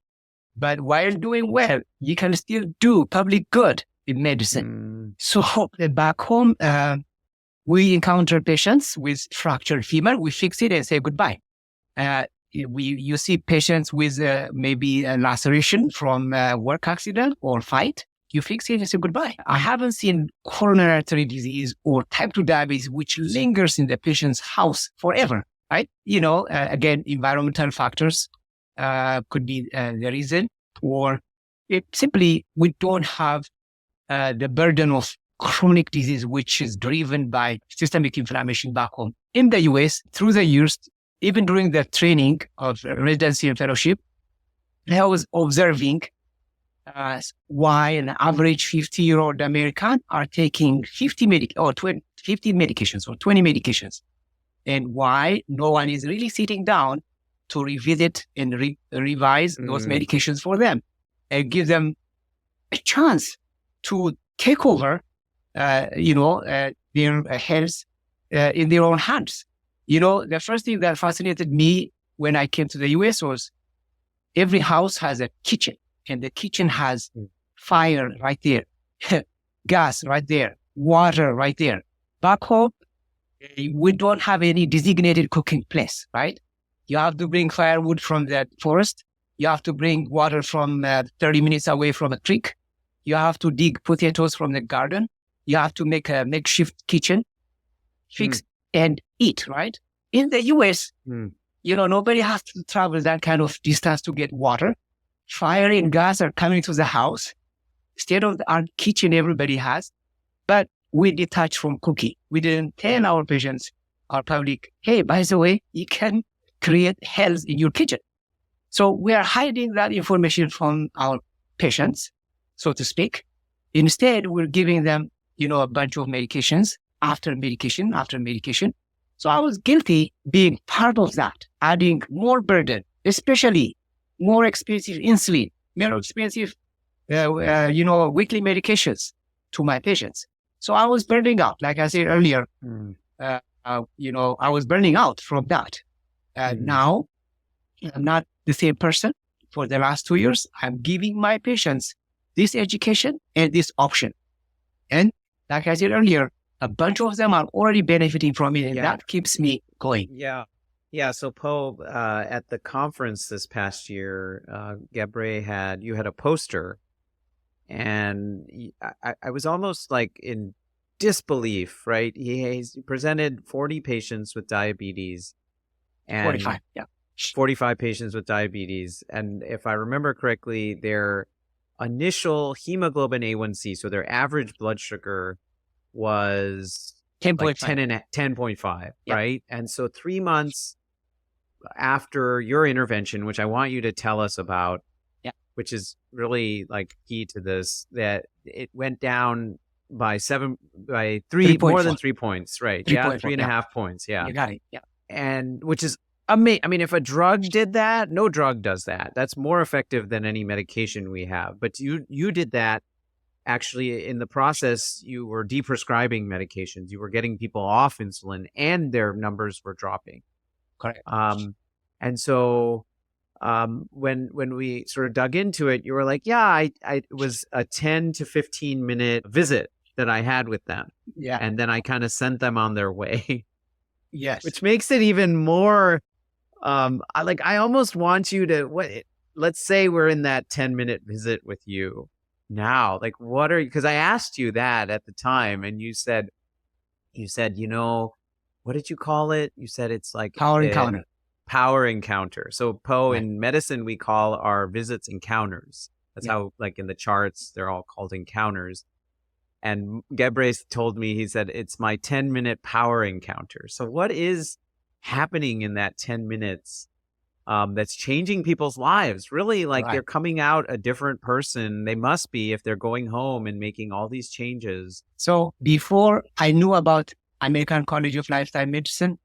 But while doing well, you can still do public good in medicine. So back home, we encounter patients with fractured femur. We fix it and say goodbye. You see patients with maybe a laceration from a work accident or fight. You fix it and say goodbye. I haven't seen coronary artery disease or type 2 diabetes, which lingers in the patient's house forever. Right? Again, environmental factors could be the reason, or simply we don't have the burden of chronic disease, which is driven by systemic inflammation back home. In the US, through the years, even during the training of residency and fellowship, I was observing why an average 50-year-old American are taking 50 medications or 20 medications. And why no one is really sitting down to revisit and revise those medications for them and give them a chance to take over, their health in their own hands. The first thing that fascinated me when I came to the US was every house has a kitchen, and the kitchen has fire right there, gas right there, water right there. Back home, we don't have any designated cooking place, right? You have to bring firewood from the forest. You have to bring water from 30 minutes away from a creek. You have to dig potatoes from the garden. You have to make a makeshift kitchen, fix and eat, right? In the US, nobody has to travel that kind of distance to get water. Fire and gas are coming to the house. State-of-the-art kitchen everybody has, but we detach from cooking. We didn't tell our patients, our public, hey, by the way, you can create hells in your kitchen. So we are hiding that information from our patients, so to speak. Instead, we're giving them, a bunch of medications after medication after medication. So I was guilty being part of that, adding more burden, especially more expensive insulin, more expensive, weekly medications to my patients. So I was burning out, like I said earlier. I was burning out from that. Now, I'm not the same person. For the last 2 years, I'm giving my patients this education and this option. And like I said earlier, a bunch of them are already benefiting from it, and that keeps me going. Yeah. Yeah. So Po, at the conference this past year, Gebre you had a poster, and I was almost like in disbelief, right? He's presented 40 patients with diabetes. And 45, 45 patients with diabetes. And if I remember correctly, their initial hemoglobin A1C, so their average blood sugar was 10.5, like 10.5, right? And so 3 months after your intervention, which I want you to tell us about, which is really like key to this, that it went down by more than 3 points, right? 3.5 points. Yeah. You got it. Yeah. And which is amazing. I mean, if a drug did that, no drug does that. That's more effective than any medication we have. But you did that. Actually, in the process, you were deprescribing medications. You were getting people off insulin, and their numbers were dropping. Correct. And so when we sort of dug into it, you were like, it was a 10 to 15 minute visit that I had with them. Yeah. And then I kind of sent them on their way. Yes. Which makes it even more, I almost want you to, let's say we're in that 10-minute visit with you now. Like, because I asked you that at the time, and you said, what did you call it? You said it's like power encounter. Power encounter. So Po, in medicine, we call our visits encounters. That's how, like in the charts, they're all called encounters. And Gebre told me, he said, it's my 10-minute power encounter. So what is happening in that 10 minutes that's changing people's lives? Really, like they're coming out a different person. They must be, if they're going home and making all these changes. So before I knew about American College of Lifestyle Medicine,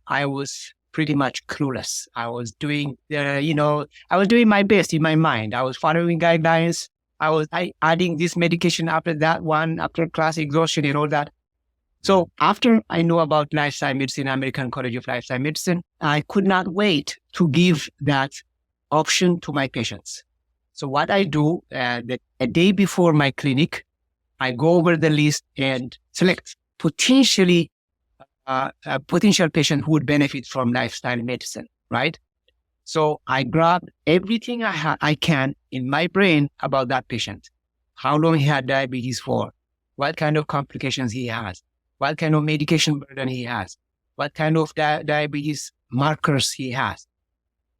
I was pretty much clueless. I was doing, my best in my mind. I was following guidelines. I was adding this medication after that one, after class exhaustion and all that. So after I know about lifestyle medicine, American College of Lifestyle Medicine, I could not wait to give that option to my patients. So what I do, a day before my clinic, I go over the list and select potential patient who would benefit from lifestyle medicine, right? So I grab everything I can in my brain about that patient. How long he had diabetes for, what kind of complications he has, what kind of medication burden he has, what kind of diabetes markers he has.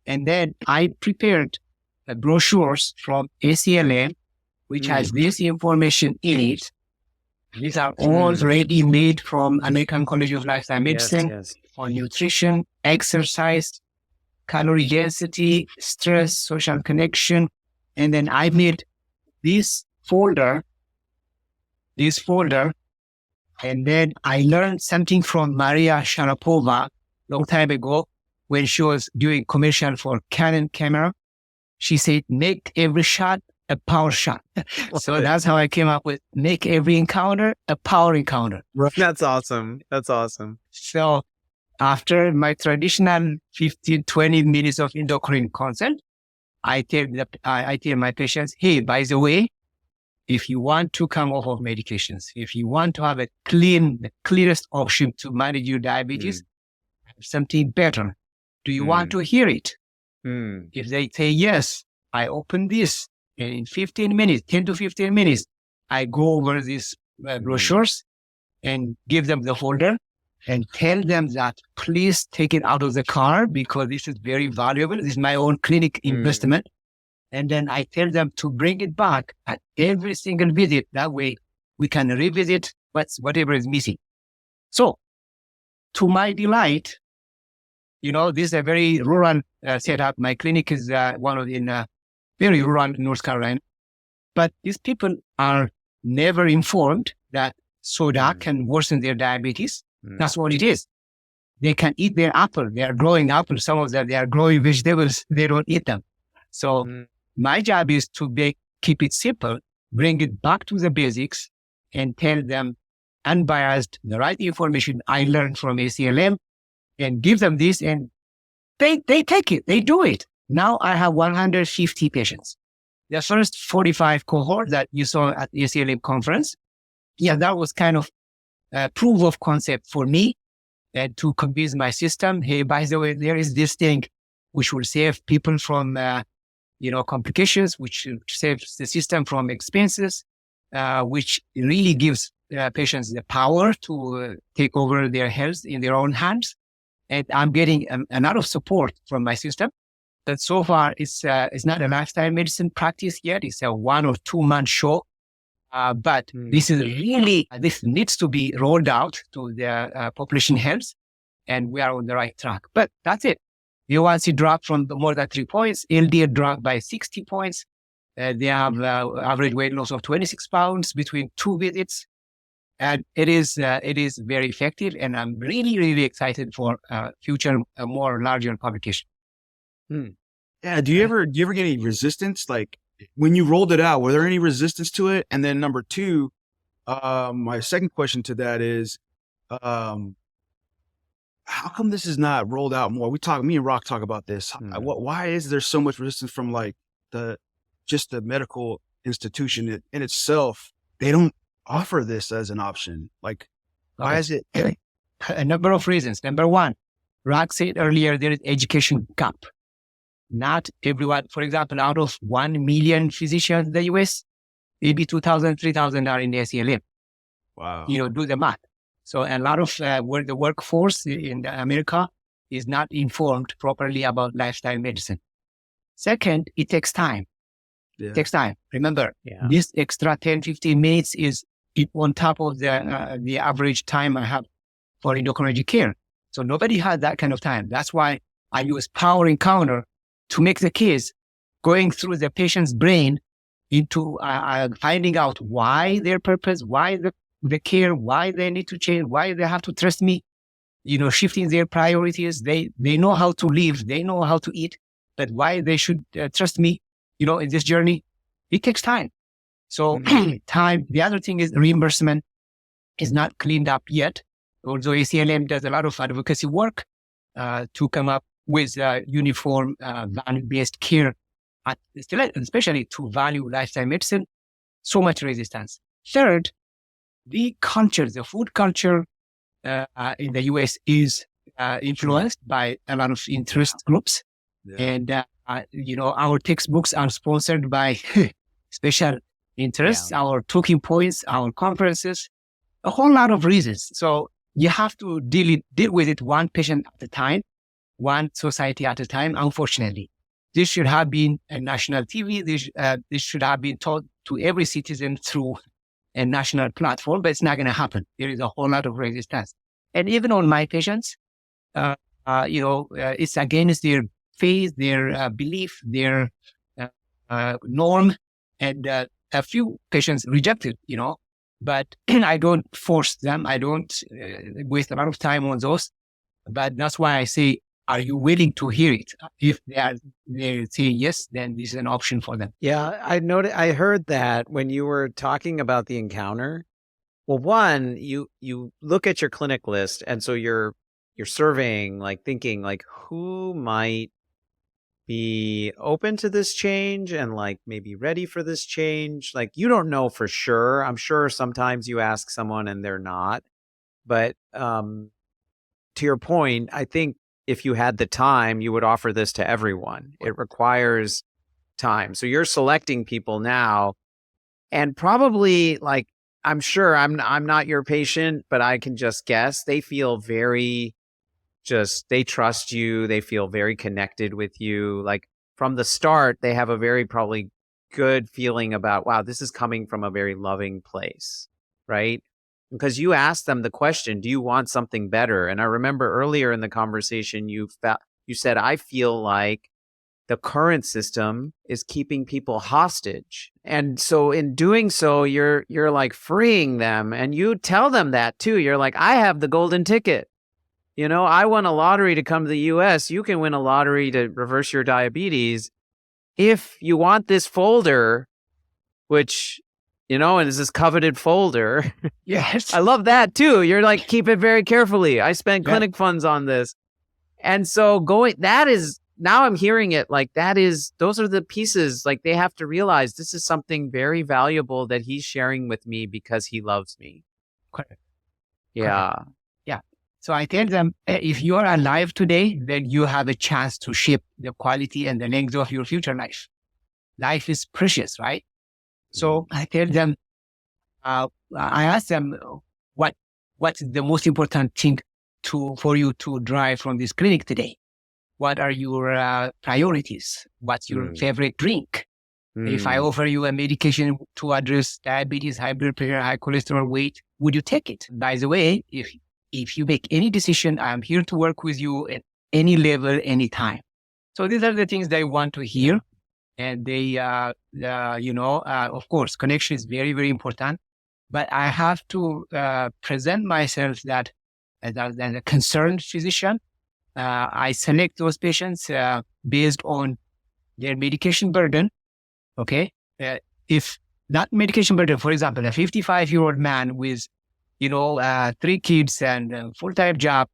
And then I prepared brochures from ACLM, which has this information in it. These are all ready made from American College of Lifestyle Medicine on nutrition, exercise, calorie density, stress, social connection. And then I made this folder, and then I learned something from Maria Sharapova long time ago when she was doing commercial for Canon camera. She said, make every shot a power shot. So that's how I came up with make every encounter a power encounter. That's awesome. So after my traditional 15, 20 minutes of endocrine consult, I tell my patients, hey, by the way, if you want to come off of medications, if you want to have the clearest option to manage your diabetes, something better. Do you want to hear it? If they say yes, I open this, and in 15 minutes, 10 to 15 minutes, I go over these brochures and give them the folder and tell them that please take it out of the car because this is very valuable. This is my own clinic investment. And then I tell them to bring it back at every single visit. That way we can revisit whatever is missing. So to my delight, This is a very rural setup. My clinic is one of in very rural North Carolina. But these people are never informed that soda can worsen their diabetes. That's what it is. They can eat their apple. They are growing apples. Some of them, they are growing vegetables. They don't eat them. So my job is to keep it simple, bring it back to the basics, and tell them unbiased, the right information I learned from ACLM, and give them this, and they take it. They do it. Now I have 150 patients. The first 45 cohort that you saw at the ACLM conference, that was kind of a proof of concept for me to convince my system. Hey, by the way, there is this thing which will save people from, complications, which saves the system from expenses, which really gives patients the power to take over their health in their own hands. And I'm getting a lot of support from my system. That so far it's not a lifestyle medicine practice yet. It's a 1 or 2 month show. But this needs to be rolled out to the population health, and we are on the right track. But that's it. A1C dropped from more than 3 points. LDL dropped by 60 points. They have average weight loss of 26 pounds between 2 visits. And it is very effective. And I'm really, really excited for future, more larger publication. Yeah. Do you ever get any resistance? Like when you rolled it out, were there any resistance to it? And then number 2, my second question to that is, how come this is not rolled out more? Me and Rock talk about this. Why is there so much resistance from like the medical institution in itself? They don't offer this as an option. Like, why is it? A number of reasons. Number 1, Rock said earlier, there is education gap. Not everyone, for example, out of 1 million physicians in the US, maybe 2,000, 3,000 are in the ACLM. Wow. Do the math. So a lot of the workforce in America is not informed properly about lifestyle medicine. Second, it takes time. It takes time. Remember, this extra 10, 15 minutes is on top of the average time I have for endocrinology care. So nobody has that kind of time. That's why I use Power Encounter to make the case going through the patient's brain into finding out why their purpose, why the care, why they need to change, why they have to trust me, shifting their priorities. They know how to live, they know how to eat, but why they should trust me, in this journey. It takes time. So time. The other thing is reimbursement is not cleaned up yet. Although ACLM does a lot of advocacy work to come up with uniform value-based care, especially to value lifestyle medicine, so much resistance. Third, the food culture in the US is influenced by a lot of interest groups. And, our textbooks are sponsored by special interests, our talking points, our conferences, a whole lot of reasons. So you have to deal with it one patient at a time, one society at a time, unfortunately. This should have been a national TV. This should have been taught to every citizen through a national platform, but it's not going to happen. There is a whole lot of resistance. And even on my patients, it's against their faith, their belief, their norm. And a few patients reject it, but I don't force them. I don't waste a lot of time on those. But that's why I say, are you willing to hear it? If they say yes, then this is an option for them. Yeah, I heard that when you were talking about the encounter. Well, one, you look at your clinic list, and so you're surveying, like thinking, like who might be open to this change and like maybe ready for this change. Like you don't know for sure. I'm sure sometimes you ask someone and they're not. But to your point, I think if you had the time, you would offer this to everyone. It requires time. So you're selecting people now, and probably like, I'm sure I'm not your patient, but I can just guess they feel they trust you. They feel very connected with you. Like from the start, they have a very probably good feeling about, wow, this is coming from a very loving place, right? because you asked them the question, do you want something better? And I remember earlier in the conversation, you said, I feel like the current system is keeping people hostage. And so in doing so, you're like freeing them, and you tell them that too. You're like, I have the golden ticket. You know, I won a lottery to come to the US. You can win a lottery to reverse your diabetes. If you want this folder, which, you know, and it's this coveted folder. Yes. I love that too. You're like, keep it very carefully. I spent clinic funds on this. And so now I'm hearing it like those are the pieces, like they have to realize this is something very valuable that he's sharing with me because he loves me. Correct. Yeah. Correct. Yeah. So I tell them, if you are alive today, then you have a chance to shape the quality and the length of your future life. Life is precious, right? So I tell them, I ask them, what's the most important thing for you to drive from this clinic today? What are your priorities? What's your favorite drink? If I offer you a medication to address diabetes, high blood pressure, high cholesterol, weight, would you take it? By the way, if you make any decision, I'm here to work with you at any level, anytime. So these are the things they want to hear. And they, of course, connection is very, very important. But I have to present myself that as a concerned physician. I select those patients based on their medication burden. Okay. If that medication burden, for example, a 55-year-old man with, 3 kids and a full-time job,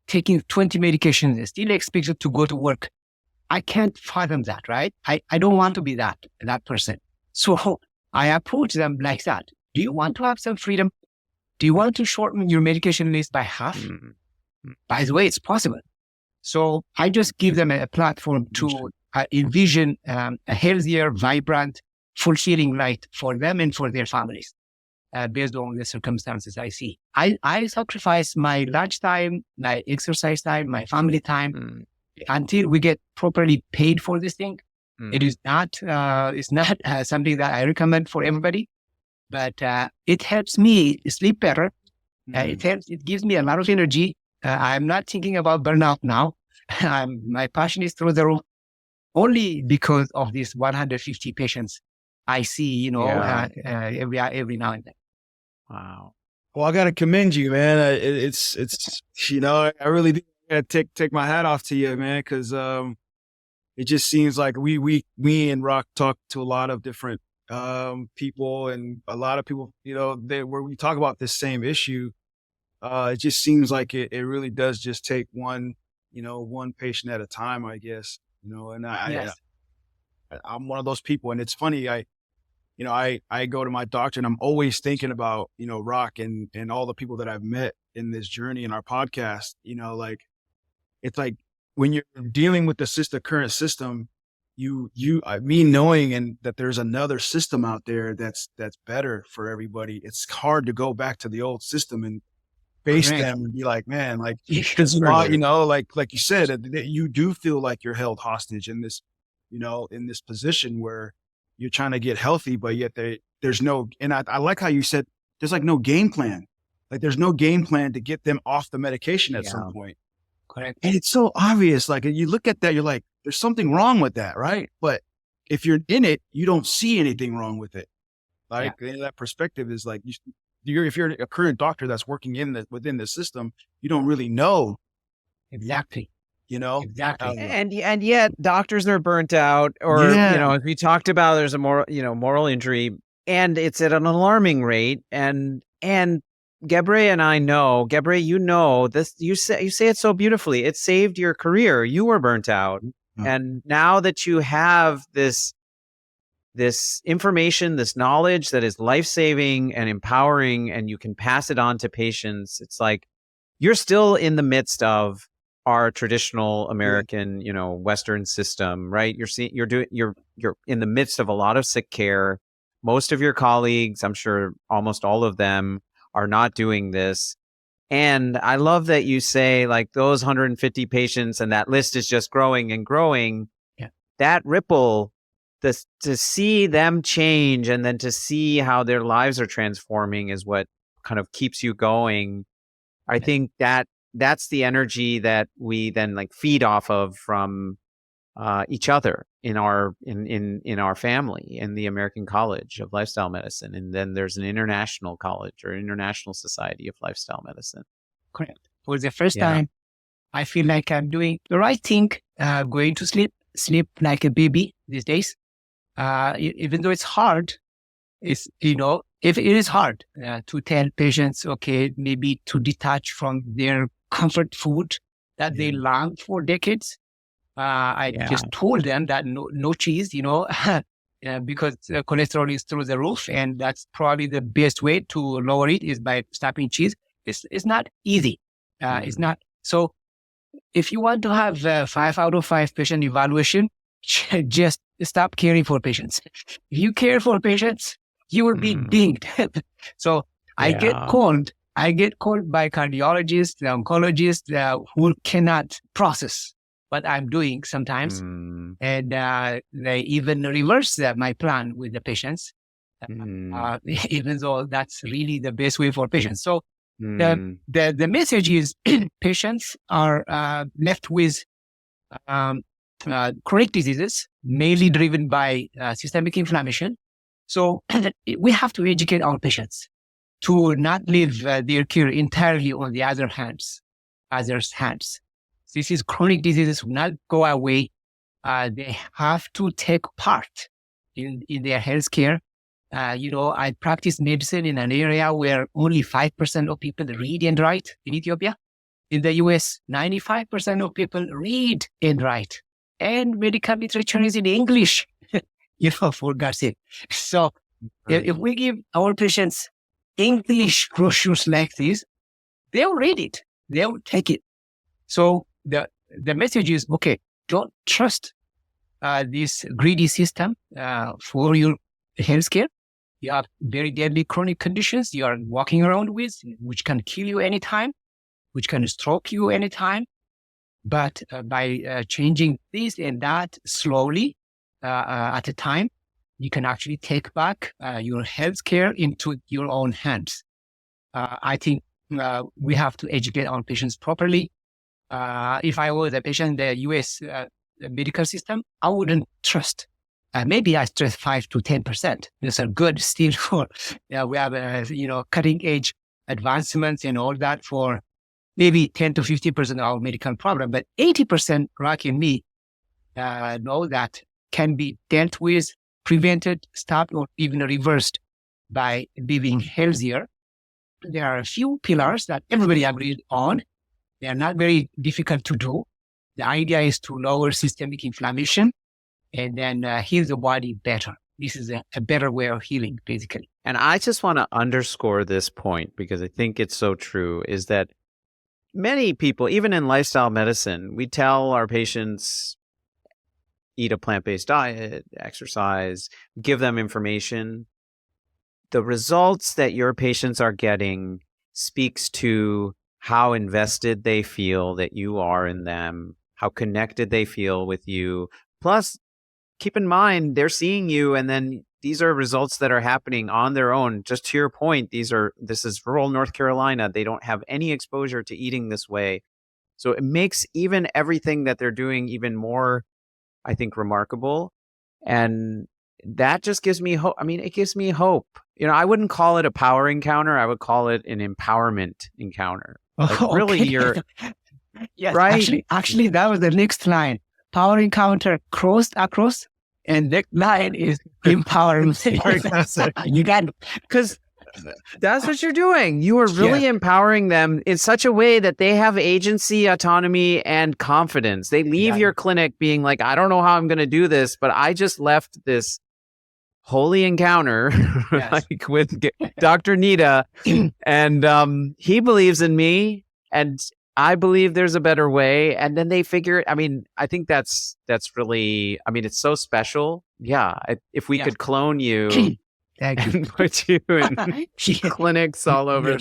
taking 20 medications, is still expected to go to work. I can't fathom that, right? I don't want to be that person. So I approach them like that. Do you want to have some freedom? Do you want to shorten your medication list by half? By the way, it's possible. So I just give them a platform to envision a healthier, vibrant, fulfilling life for them and for their families based on the circumstances I see. I sacrifice my lunch time, my exercise time, my family time until we get properly paid for this thing. It is not, it's not something that I recommend for everybody, but it helps me sleep better. It gives me a lot of energy. I'm not thinking about burnout now. My passion is through the roof only because of these 150 patients I see, every now and then. Wow. Well, I got to commend you, man. It's I really do take my hat off to you, man, because it just seems like we in Rock talk to a lot of different people, and a lot of people, where we talk about this same issue. It just seems like it really does just take one patient at a time, I guess, and I'm one of those people. And it's funny, I go to my doctor and I'm always thinking about, Rock and all the people that I've met in this journey in our podcast, it's like when you're dealing with the current system, me knowing and that there's another system out there that's better for everybody. It's hard to go back to the old system and face them and be like, man, like, because like you said, you do feel like you're held hostage in this, in this position where you're trying to get healthy, but yet there's no, and I like how you said there's like no game plan. Like there's no game plan to get them off the medication at some point. Correct. And it's so obvious. Like you look at that, you're like, there's something wrong with that, right? But if you're in it, you don't see anything wrong with it. Like that perspective is like, if you're a current doctor that's working within the system, you don't really know. Exactly. Exactly. And yet doctors are burnt out, or, as we talked about, there's a moral injury, and it's at an alarming rate. And Gebre and I know, Gebre, this, you say it so beautifully. It saved your career. You were burnt out. And now that you have this information, this knowledge that is life-saving and empowering, and you can pass it on to patients, it's like you're still in the midst of our traditional American, Western system, right? You're in the midst of a lot of sick care. Most of your colleagues, I'm sure almost all of them, are not doing this. And I love that you say like those 150 patients and that list is just growing and growing. Yeah. That ripple, to see them change and then to see how their lives are transforming is what kind of keeps you going. I think that's the energy that we then like feed off of from each other in our family, in the American College of Lifestyle Medicine, and then there's an international college or international society of lifestyle medicine. Correct. For the first time, I feel like I'm doing the right thing, going to sleep like a baby these days. Even though it's hard, if it is hard to tell patients, okay, maybe to detach from their comfort food that they learned for decades. I just told them that no cheese, because cholesterol is through the roof, and that's probably the best way to lower it is by stopping cheese. It's not easy. It's not. So if you want to have 5 out of 5 patient evaluation, just stop caring for patients. If you care for patients, you will be dinged. So I get called by cardiologists, oncologists who cannot process what I'm doing sometimes. And they even reverse my plan with the patients, even though that's really the best way for patients. So the message is patients are left with chronic diseases, mainly driven by systemic inflammation. So we have to educate our patients to not leave their care entirely on the others' hands. This is chronic diseases will not go away. They have to take part in their healthcare. I practice medicine in an area where only 5% of people read and write in Ethiopia. In the US, 95% of people read and write. And medical literature is in English, for God's sake. So if we give our patients English brochures like this, they'll read it. They'll take it. So the message is, okay, don't trust this greedy system for your healthcare. You have very deadly chronic conditions you are walking around with, which can kill you anytime, which can stroke you anytime. But by changing this and that slowly at a time, you can actually take back your healthcare into your own hands. I think we have to educate our patients properly. If I was a patient in the US medical system, I wouldn't trust. Maybe I trust 5 to 10%. These are good still for, we have, cutting edge advancements and all that for maybe 10 to 50% of our medical problem. But 80%, Rocky and me, know that can be dealt with, prevented, stopped, or even reversed by living healthier. There are a few pillars that everybody agreed on. They are not very difficult to do. The idea is to lower systemic inflammation and then heal the body better. This is a better way of healing, basically. And I just want to underscore this point because I think it's so true, is that many people, even in lifestyle medicine, we tell our patients, eat a plant-based diet, exercise, give them information. The results that your patients are getting speaks to how invested they feel that you are in them, how connected they feel with you. Plus, keep in mind, they're seeing you, and then these are results that are happening on their own. Just to your point, this is rural North Carolina. They don't have any exposure to eating this way. So it makes even everything that they're doing even more, I think, remarkable. And that just gives me hope. I mean, it gives me hope. I wouldn't call it a power encounter. I would call it an empowerment encounter. Like really, you're yes, right. Actually, that was the next line. Power encounter crossed across, and that line is empowerment. You got it. Because that's what you're doing. You are really empowering them in such a way that they have agency, autonomy, and confidence. They leave your clinic being like, I don't know how I'm going to do this, but I just left this holy encounter like with Dr. Nida, and he believes in me, and I believe there's a better way. And then they figure it. I mean, I think that's really, it's so special. Yeah. If we could clone you and put you in clinics all over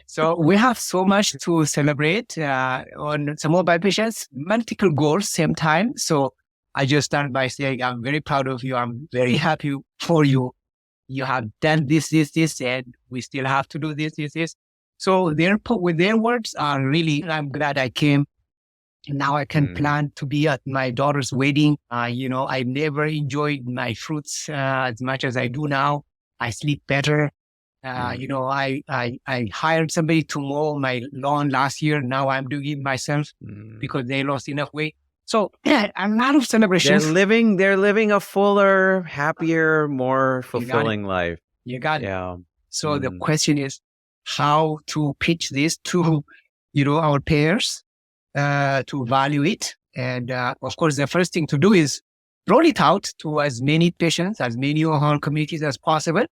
So we have so much to celebrate on some of my patients, multiple goals, same time. So I just start by saying, I'm very proud of you. I'm very happy for you. you have done this, and we still have to do this. So with their words are really, I'm glad I came. Now I can plan to be at my daughter's wedding. I never enjoyed my fruits as much as I do now. I sleep better. I hired somebody to mow my lawn last year. Now I'm doing it myself because they lost enough weight. So a lot of celebrations. They're living a fuller, happier, more fulfilling life. You got it. Yeah. So the question is how to pitch this to, our peers, to value it. And of course, the first thing to do is roll it out to as many patients, as many of our communities as possible.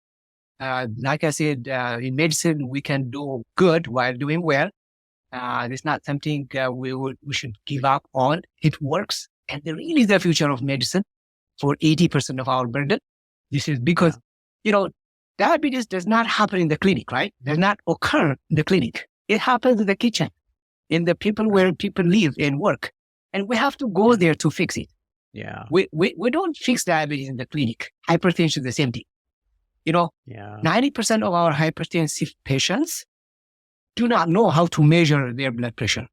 Like I said, in medicine, we can do good while doing well. It's not something we should give up on. It works. And there really is the future of medicine for 80% of our burden. This is because, diabetes does not happen in the clinic, right? Does not occur in the clinic. It happens in the kitchen, in the people where people live and work. And we have to go there to fix it. Yeah. We don't fix diabetes in the clinic. Hypertension is the same thing. 90% of our hypertensive patients do not know how to measure their blood pressure.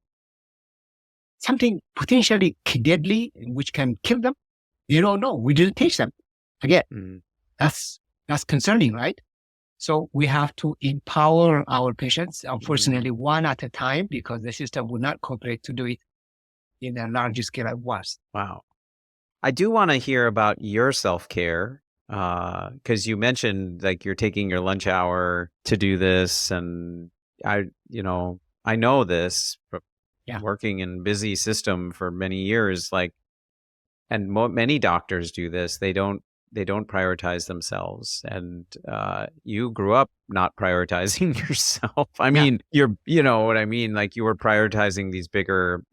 Something potentially deadly, which can kill them. They don't know. We didn't teach them. Again, that's concerning, right? So we have to empower our patients, unfortunately, one at a time, because the system will not cooperate to do it in a larger scale at once. Wow. I do want to hear about your self-care. Because you mentioned like you're taking your lunch hour to do this, and I know this from working in busy system for many years. Like, and many doctors do this. They don't prioritize themselves, and you grew up not prioritizing yourself. I mean, you know what I mean. Like you were prioritizing these bigger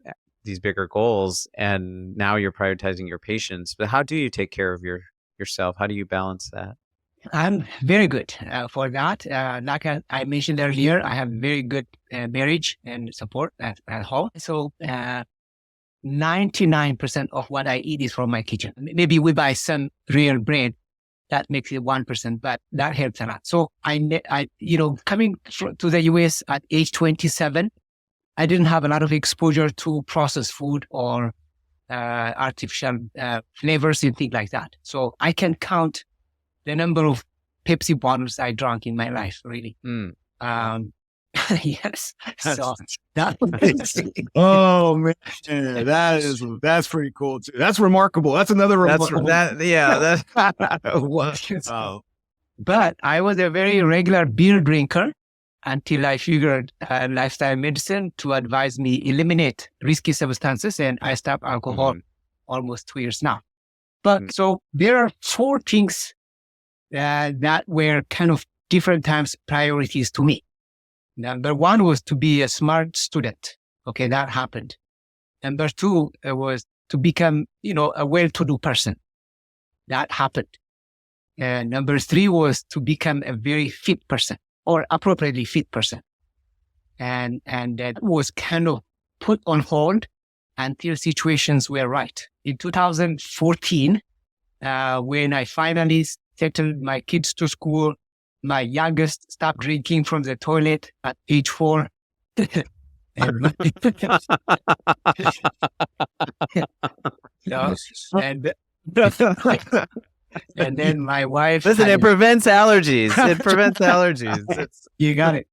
goals, and now you're prioritizing your patients. But how do you take care of yourself? How do you balance that? I'm very good for that. Like I mentioned earlier, I have very good marriage and support at home. So 99% of what I eat is from my kitchen. Maybe we buy some real bread. That makes it 1%, but that helps a lot. So coming to the US at age 27, I didn't have a lot of exposure to processed food or artificial flavors and things like that. So I can count the number of Pepsi bottles I drank in my life, really. Yes. So that oh man, that's pretty cool too. That's remarkable. That's another remarkable. Wow. But I was a very regular beer drinker until I figured lifestyle medicine to advise me eliminate risky substances, and I stopped alcohol almost 2 years now. But so there are 4 things that were kind of different times priorities to me. Number 1 was to be a smart student. Okay, that happened. Number 2 was to become, a well-to-do person. That happened. And number 3 was to become a very fit person, or appropriately fit person. And that was kind of put on hold until situations were right. In 2014, when I finally settled my kids to school, my youngest stopped drinking from the toilet at age 4. and then my wife... Listen, it prevents allergies. It prevents allergies. You got it.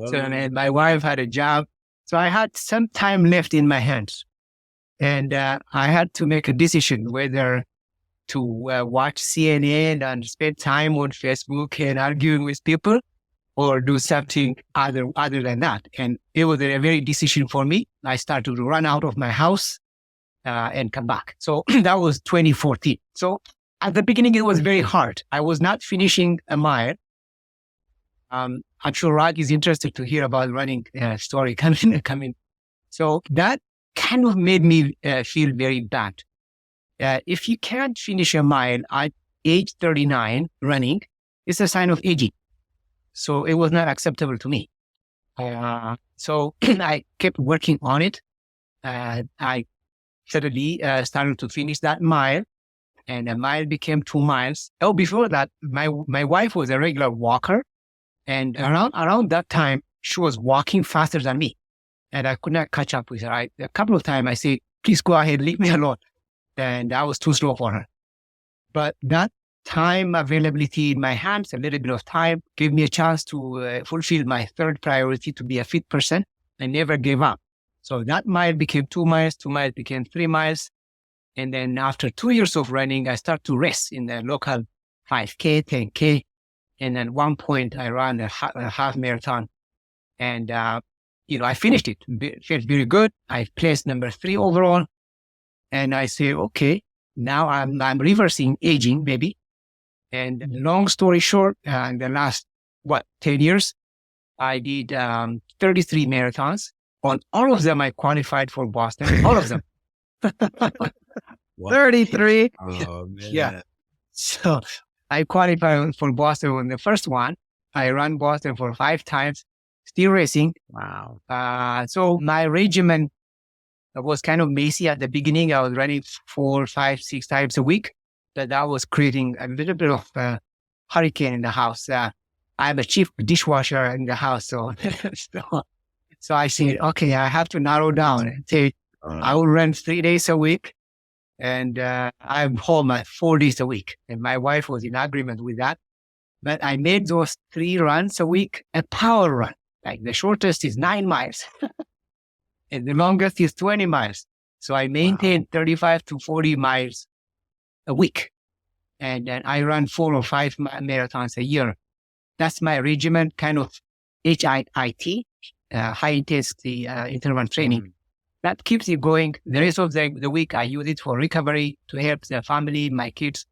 So and my wife had a job. So I had some time left in my hands. And I had to make a decision whether to watch CNN and spend time on Facebook and arguing with people, or do something other than that. And it was a very decision for me. I started to run out of my house and come back. So that was 2014. So at the beginning, it was very hard. I was not finishing a mile. I'm sure Rod is interested to hear about running story coming. So that kind of made me feel very bad. If you can't finish a mile at age 39 running, it's a sign of aging. So it was not acceptable to me. So I kept working on it. I suddenly started to finish that mile. and a mile became 2 miles. Oh, before that, my wife was a regular walker, and around that time, she was walking faster than me, and I could not catch up with her. A couple of times I said, "Please go ahead, leave me alone," and I was too slow for her. But that time availability in my hands, a little bit of time, gave me a chance to fulfill my third priority, to be a fit person. I never gave up. So that mile became 2 miles, 2 miles became 3 miles. And then after 2 years of running, I started to race in the local 5K, 10K. And at one point I ran a half marathon, and, I finished it. Felt very good. I placed number 3 overall. And I say, okay, now I'm reversing aging, baby. And long story short, in the last, 10 years, I did 33 marathons. On all of them, I qualified for Boston. All of them. 33. Oh, man. Yeah. So I qualified for Boston on the first one. I ran Boston for 5 times, still racing. Wow. So my regimen was kind of messy at the beginning. I was running 4, 5, 6 times a week. That was creating a little bit of hurricane in the house. I'm a chief dishwasher in the house. So I said, okay, I have to narrow down and say, I will run 3 days a week, and I'm home at 4 days a week. And my wife was in agreement with that. But I made those 3 runs a week a power run. Like the shortest is 9 miles and the longest is 20 miles. So I maintained 35 to 40 miles a week. And then I run 4 or 5 marathons a year. That's my regimen, kind of HIIT, high intensity interval training. That keeps you going. The rest of the week, I use it for recovery, to help the family, my kids,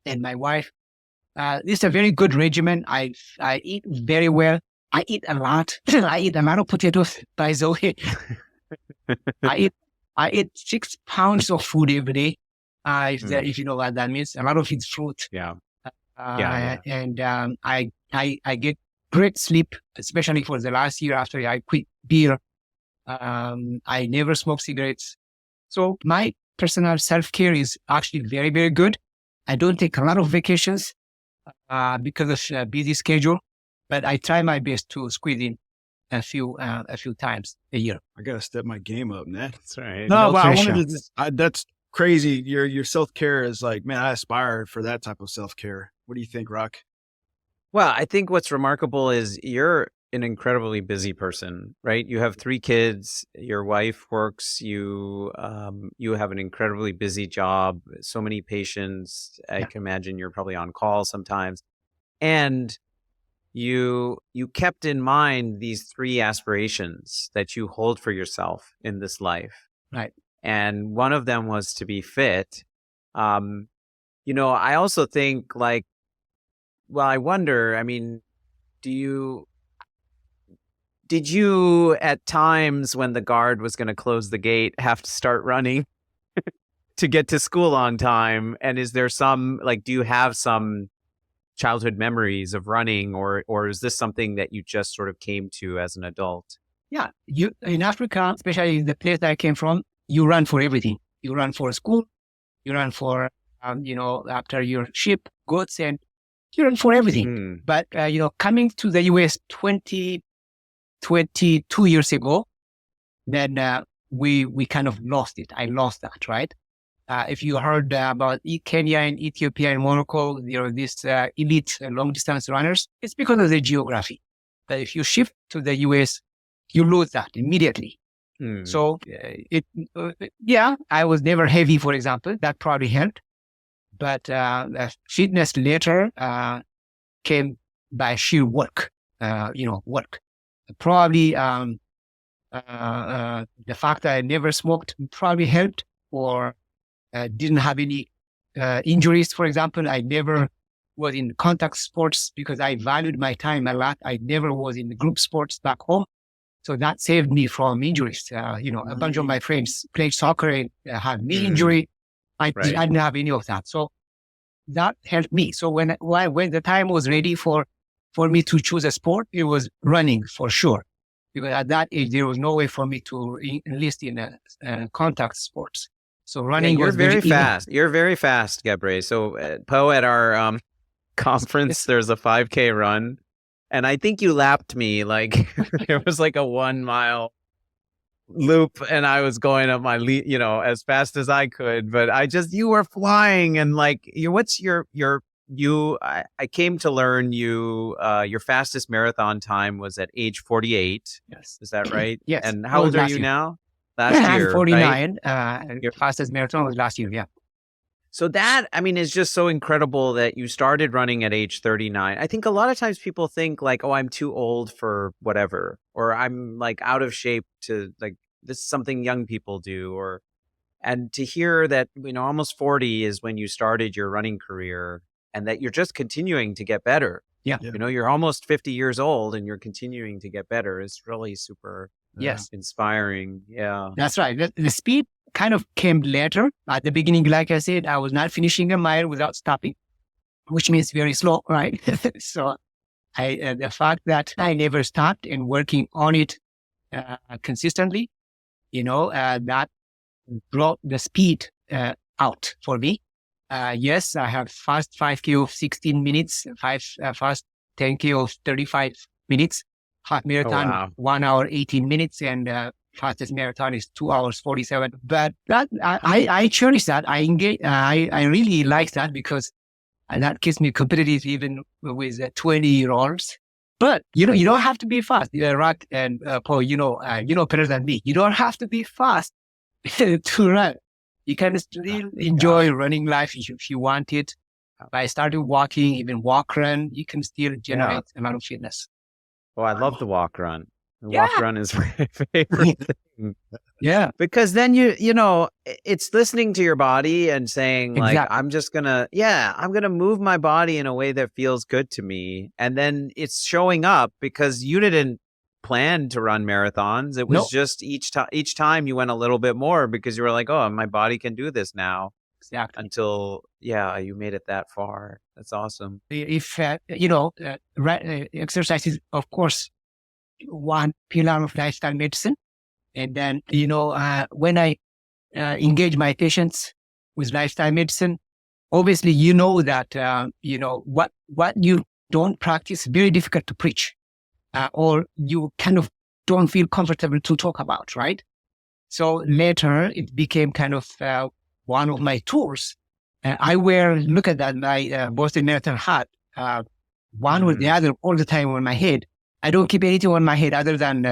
and my wife. This is a very good regimen. I eat very well. I eat a lot. I eat a lot of potatoes, by the way. I eat 6 pounds of food every day. If you know what that means. A lot of it's fruit. Yeah. And I get great sleep, especially for the last year after I quit beer. I never smoke cigarettes. So my personal self-care is actually very, very good. I don't take a lot of vacations because of a busy schedule, but I try my best to squeeze in a few times a year. I got to step my game up, man. That's right. No, but pressure. I wanted to, that's crazy. Your self-care is like, man, I aspire for that type of self-care. What do you think, Rock? Well, I think what's remarkable is you're an incredibly busy person, right? You have 3 kids, your wife works, you have an incredibly busy job, so many patients. I can imagine you're probably on call sometimes. And you kept in mind these 3 aspirations that you hold for yourself in this life. Right. And one of them was to be fit. I also think, like, well, I wonder, I mean, did you at times when the guard was going to close the gate have to start running to get to school on time? And is there do you have some childhood memories of running, or is this something that you just sort of came to as an adult? Yeah. In Africa, especially in the place that I came from, you run for everything. You run for school, you run for, after your sheep, goats, and you run for everything. But, coming to the US 22 years ago, then we kind of lost it. I lost that, right? If you heard about Kenya and Ethiopia and Morocco, there are these elite long distance runners. It's because of the geography. But if you shift to the US, you lose that immediately. So I was never heavy, for example. That probably helped. But fitness later came by sheer work. Probably the fact that I never smoked probably helped, or didn't have any injuries, for example. I never was in contact sports because I valued my time a lot. I never was in group sports back home. So that saved me from injuries. A bunch of my friends played soccer and had knee injury. I didn't have any of that. So that helped me. So when the time was ready for me to choose a sport, it was running for sure. Because at that age, there was no way for me to enlist in contact sports. So running you're was very easy. fast. You're very fast, Gebre. So Poe, at our conference, there's a 5K run, and I think you lapped me. Like there was like a 1 mile loop, and I was going up my as fast as I could, but you were flying, and like I came to learn your fastest marathon time was at age 48. Yes. Is that right? Yes. And how old are you now? Last I'm year, 49. right? Your fastest marathon was last year. Yeah. So that, I mean, is just so incredible that you started running at age 39. I think a lot of times people think like, oh, I'm too old for whatever, or I'm like out of shape to like, this is something young people do, and to hear that, almost 40 is when you started your running career and that you're just continuing to get better. Yeah. You're almost 50 years old and you're continuing to get better is really super inspiring. Yeah. That's right. The speed kind of came later. At the beginning, like I said, I was not finishing a mile without stopping, which means very slow, right? So the fact that I never stopped and working on it consistently, that brought the speed out for me. Yes, I have fast 5K of 16 minutes, fast 10K of 35 minutes, half marathon, 1 hour, 18 minutes, and fastest marathon is 2 hours, 47. But that I cherish that. I engage. I really like that because that keeps me competitive even with 20-year-olds. But you don't have to be fast. Rock and Paul, better than me. You don't have to be fast to run. You can still enjoy running life if you want it. By starting walking, even walk run, you can still generate a lot of fitness. Oh, I love the walk run. The walk run is my favorite thing. Yeah. Because then it's listening to your body and saying like, I'm going to move my body in a way that feels good to me. And then it's showing up because you didn't plan to run marathons. It was just each time you went a little bit more because you were like, oh, my body can do this now. Exactly. Until, you made it that far. That's awesome. If, exercise is, of course, one pillar of lifestyle medicine. And then, when I engage my patients with lifestyle medicine, obviously, that, what you don't practice, very difficult to preach, or you kind of don't feel comfortable to talk about, right? So later, it became kind of one of my tools. Look at that, my Boston Marathon hat, one with the other all the time on my head. I don't keep anything on my head other than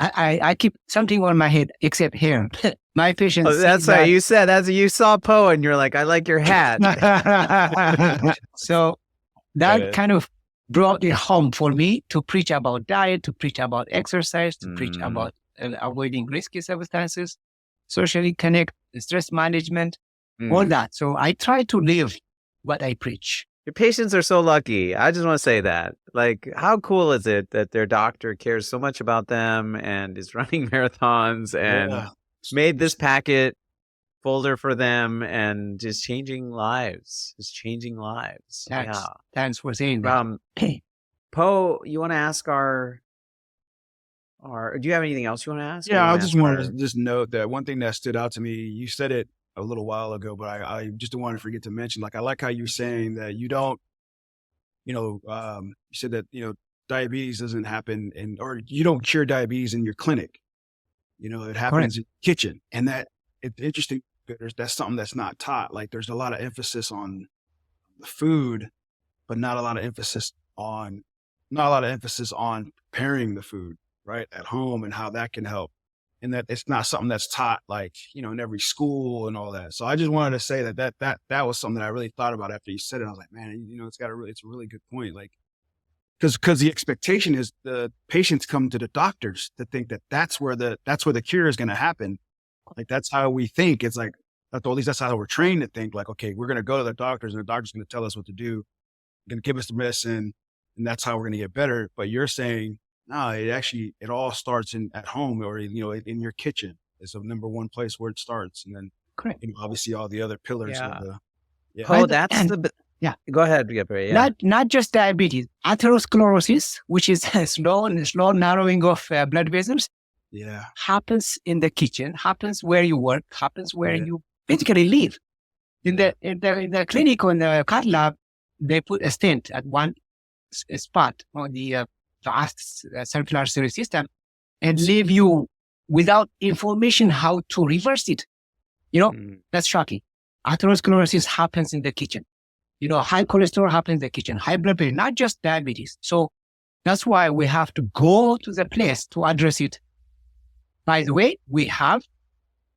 I keep something on my head except hair. My patients. Oh, that's what you said. You saw Poe and you're like, I like your hat. So that kind of brought it home for me to preach about diet, to preach about exercise, to preach about avoiding risky substances, socially connect, stress management, all that. So I try to live what I preach. Your patients are so lucky. I just want to say that. Like, how cool is it that their doctor cares so much about them and is running marathons and made this packet folder for them and is changing lives. Thanks for saying that. Poe, you want to ask do you have anything else you want to ask? Yeah, I just wanted to just note that one thing that stood out to me, you said it a little while ago, but I just don't want to forget to mention, like, I like how you're saying that you don't, you said that, diabetes doesn't happen or you don't cure diabetes in your clinic. It happens in the kitchen. And that it's interesting. That's something that's not taught. Like there's a lot of emphasis on the food, but not a lot of emphasis on preparing the food right at home and how that can help. And that it's not something that's taught like, in every school and all that. So I just wanted to say that was something that I really thought about after you said it. I was like, man, it's a really good point. Like, cause the expectation is the patients come to the doctors to think that that's where the cure is going to happen. Like, that's how we think. It's like, at least that's how we're trained to think, like, okay, we're going to go to the doctors and the doctor's going to tell us what to do, going to give us the medicine, and that's how we're going to get better. But you're saying, no, it all starts at home or, in your kitchen. It's the number one place where it starts. And then, obviously all the other pillars of the, Oh, go ahead, Gebre. Yeah. Not just diabetes, atherosclerosis, which is a slow narrowing of blood vessels. Yeah. happens in the kitchen, happens where you work, happens where you basically live. In the clinic or in the cath lab, they put a stent at one spot on the vast circulatory system and leave you without information how to reverse it. That's shocking. Atherosclerosis happens in the kitchen. High cholesterol happens in the kitchen, high blood pressure, not just diabetes. So that's why we have to go to the place to address it. By the way, we have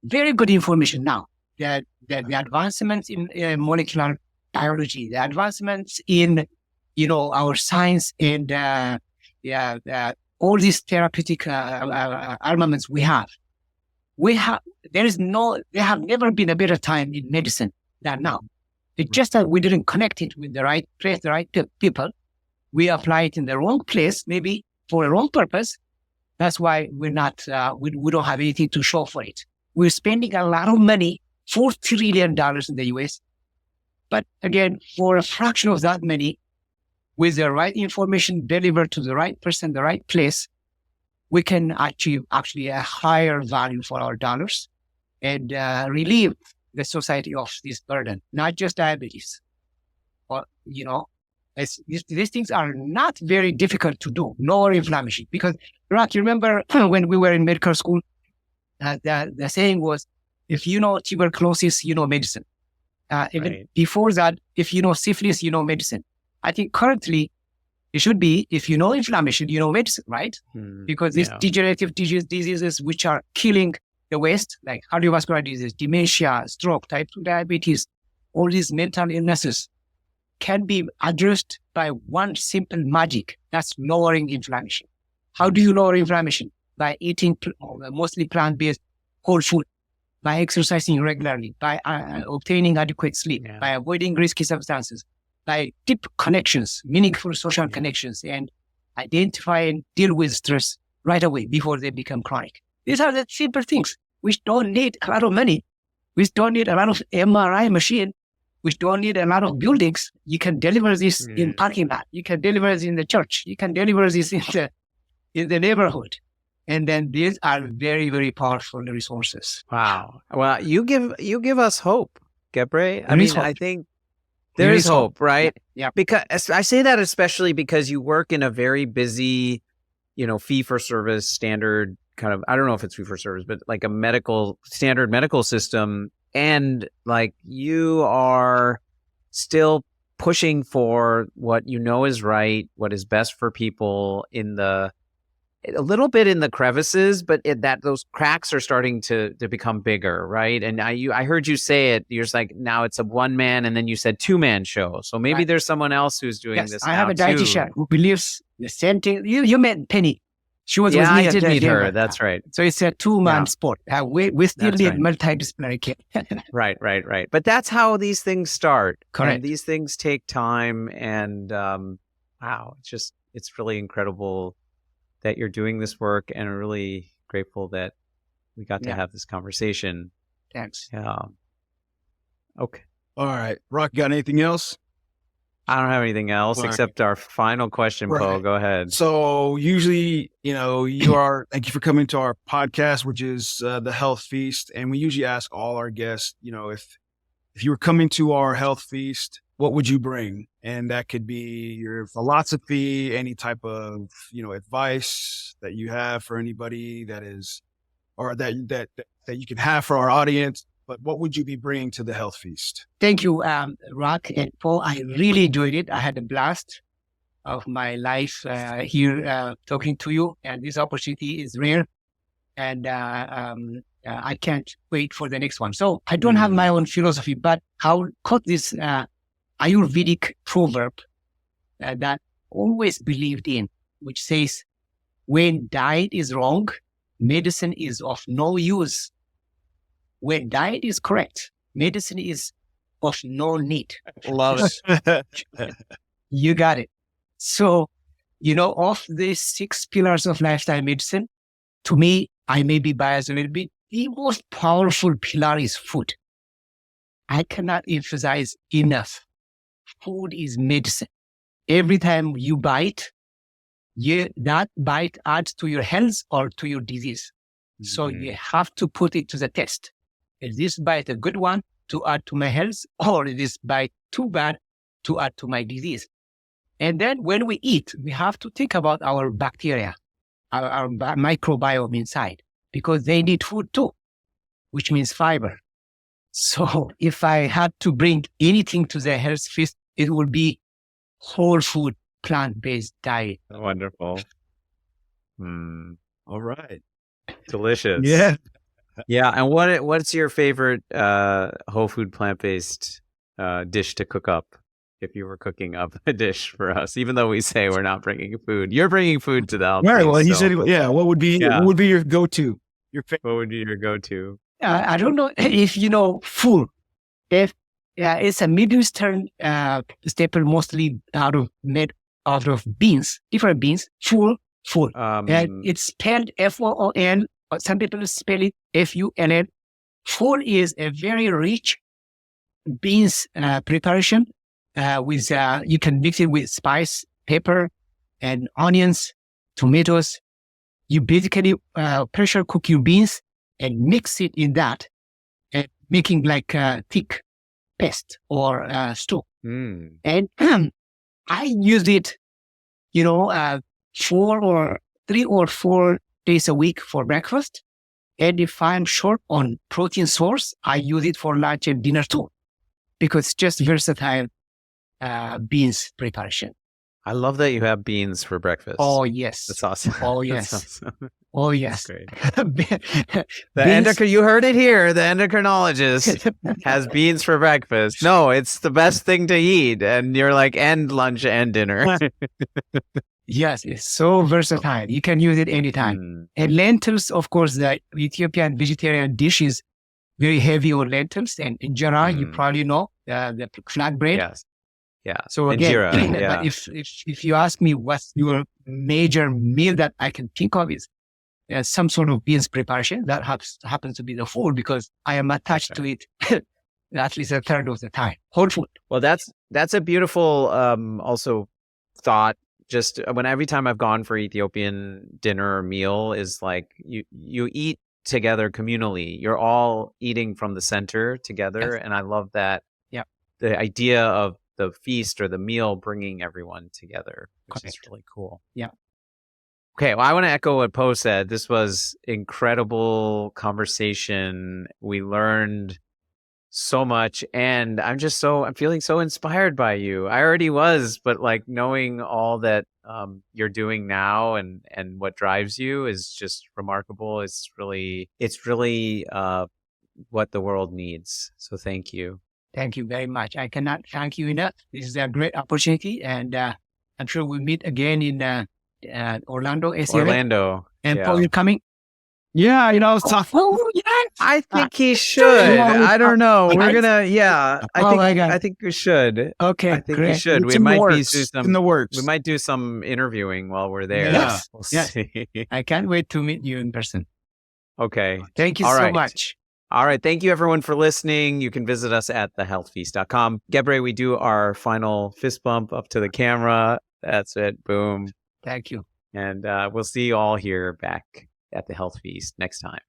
very good information now. The advancements in molecular biology, the advancements in, our science and all these therapeutic armaments we have. There have never been a better time in medicine than now. It's just that we didn't connect it with the right place, the right people. We apply it in the wrong place, maybe for a wrong purpose. That's why we're not, we don't have anything to show for it. We're spending a lot of money, $4 trillion in the US. But again, for a fraction of that money, with the right information delivered to the right person, the right place, we can achieve actually a higher value for our dollars and relieve the society of this burden, not just diabetes. But, these things are not very difficult to do, lower inflammation. Because, Rock, you remember when we were in medical school, the saying was, if you know tuberculosis, you know medicine. Even before that, if you know syphilis, you know medicine. I think currently it should be, if you know inflammation, you know medicine, right? Because these degenerative diseases which are killing the West, like cardiovascular disease, dementia, stroke, type 2 diabetes, all these mental illnesses can be addressed by one simple magic. That's lowering inflammation. How do you lower inflammation? By eating mostly plant-based whole food, by exercising regularly, by obtaining adequate sleep, by avoiding risky substances, by deep connections, meaningful social connections, and identify and deal with stress right away before they become chronic. These are the simple things which don't need a lot of money, which don't need a lot of MRI machine, which don't need a lot of buildings. You can deliver this in parking lot. You can deliver this in the church. You can deliver this in the neighborhood. And then these are very, very powerful resources. Wow. Well, you give us hope, Gebre. I think there is hope, right? Yeah. Because I say that especially because you work in a very busy, fee for service standard kind of, I don't know if it's fee for service, but like a standard medical system. And like you are still pushing for what is right, what is best for people a little bit in the crevices, but those cracks are starting to become bigger, right? And I heard you say it. You're just like, now it's a one man, and then you said 2-man show. So maybe there's someone else who's doing this. I have a dietitian who believes the same thing. You met Penny. She was with me. I did meet her. That's right. So it's a 2-man sport. We still need multidisciplinary care. Right. But that's how these things start. Correct. And these things take time. And wow, it's really incredible that you're doing this work, and I'm really grateful that we got to have this conversation. Thanks. Yeah. Okay. All right. Rock, got anything else? I don't have anything else except our final question, Poe. Go ahead. So usually, thank you for coming to our podcast, which is the Health Feast. And we usually ask all our guests, if you were coming to our Health Feast, what would you bring? And that could be your philosophy, any type of, advice that you have for anybody that you can have for our audience. But what would you be bringing to the Health Feast? Thank you, Rock and Paul. I really enjoyed it. I had a blast of my life here talking to you. And this opportunity is rare. And I can't wait for the next one. So I don't have my own philosophy, but I'll quote this Ayurvedic proverb that always believed in, which says, when diet is wrong, medicine is of no use. When diet is correct, medicine is of no need. Love it. You got it. So, of the 6 pillars of lifestyle medicine, to me, I may be biased a little bit, the most powerful pillar is food. I cannot emphasize enough. Food is medicine. Every time you bite, that bite adds to your health or to your disease. So you have to put it to the test. Is this bite a good one to add to my health, or is this bite too bad to add to my disease? And then when we eat, we have to think about our bacteria, our microbiome inside, because they need food too, which means fiber. So if I had to bring anything to the health feast, it would be whole food, plant-based diet. Wonderful. All right. Delicious. Yeah. Yeah. And what's your favorite whole food plant-based dish to cook up? If you were cooking up a dish for us, even though we say we're not bringing food, you're bringing food to the health. Right. Well, he so. said, yeah. What would be your go-to? Your favorite? What would be your go-to? I don't know if you know full. If it's a Middle Eastern staple, mostly made out of beans, different beans. Full. And it's spelled F-O-O-N. But some people spell it F-U-L-L. Full is a very rich beans preparation. With you can mix it with spice, pepper, and onions, tomatoes. You basically pressure cook your beans and mix it in that, and making like a thick paste or stew. And I use it, 3 or 4 days a week for breakfast. And if I'm short on protein source, I use it for lunch and dinner too, because it's just versatile. Beans preparation. I love that you have beans for breakfast. Oh, yes. That's awesome. Oh, yes. Awesome. Oh, yes. Great. You heard it here. The endocrinologist has beans for breakfast. No, it's the best thing to eat. And you're like, and lunch and dinner. Yes, it's so versatile. You can use it anytime. And lentils, of course, the Ethiopian vegetarian dish is very heavy on lentils. And injera, you probably know, the flat bread. Yes. Yeah. So again, injera, but if you ask me what's your major meal that I can think of is some sort of beans preparation that happens to be the food, because I am attached to it at least a third of the time. Whole food. Well, that's a beautiful also thought. Just every time I've gone for Ethiopian dinner or meal is like you eat together communally. You're all eating from the center together, and I love that. Yeah. The idea of the feast or the meal bringing everyone together, which is really cool. Yeah. Okay. Well, I want to echo what Poe said. This was incredible conversation. We learned so much, and I'm feeling so inspired by you. I already was, but like knowing all that you're doing now and what drives you is just remarkable. It's really what the world needs. So thank you. Thank you very much. I cannot thank you enough. This is a great opportunity, and I'm sure we'll meet again in Orlando, ACLA. Orlando. And Paul, you're coming? Yeah, I was talking. Oh, yes. I think he should. I don't know. We're gonna. Yeah, I think we should. Okay, I think great. we should. It's We in the might works. do some In the works. We might do some interviewing while we're there. Yes. We'll Yes. see. I can't wait to meet you in person. Okay. Thank you All so right. much. All right. Thank you, everyone, for listening. You can visit us at thehealthfeast.com. Gebre, we do our final fist bump up to the camera. That's it. Boom. Thank you. And we'll see you all here back at the Health Feast next time.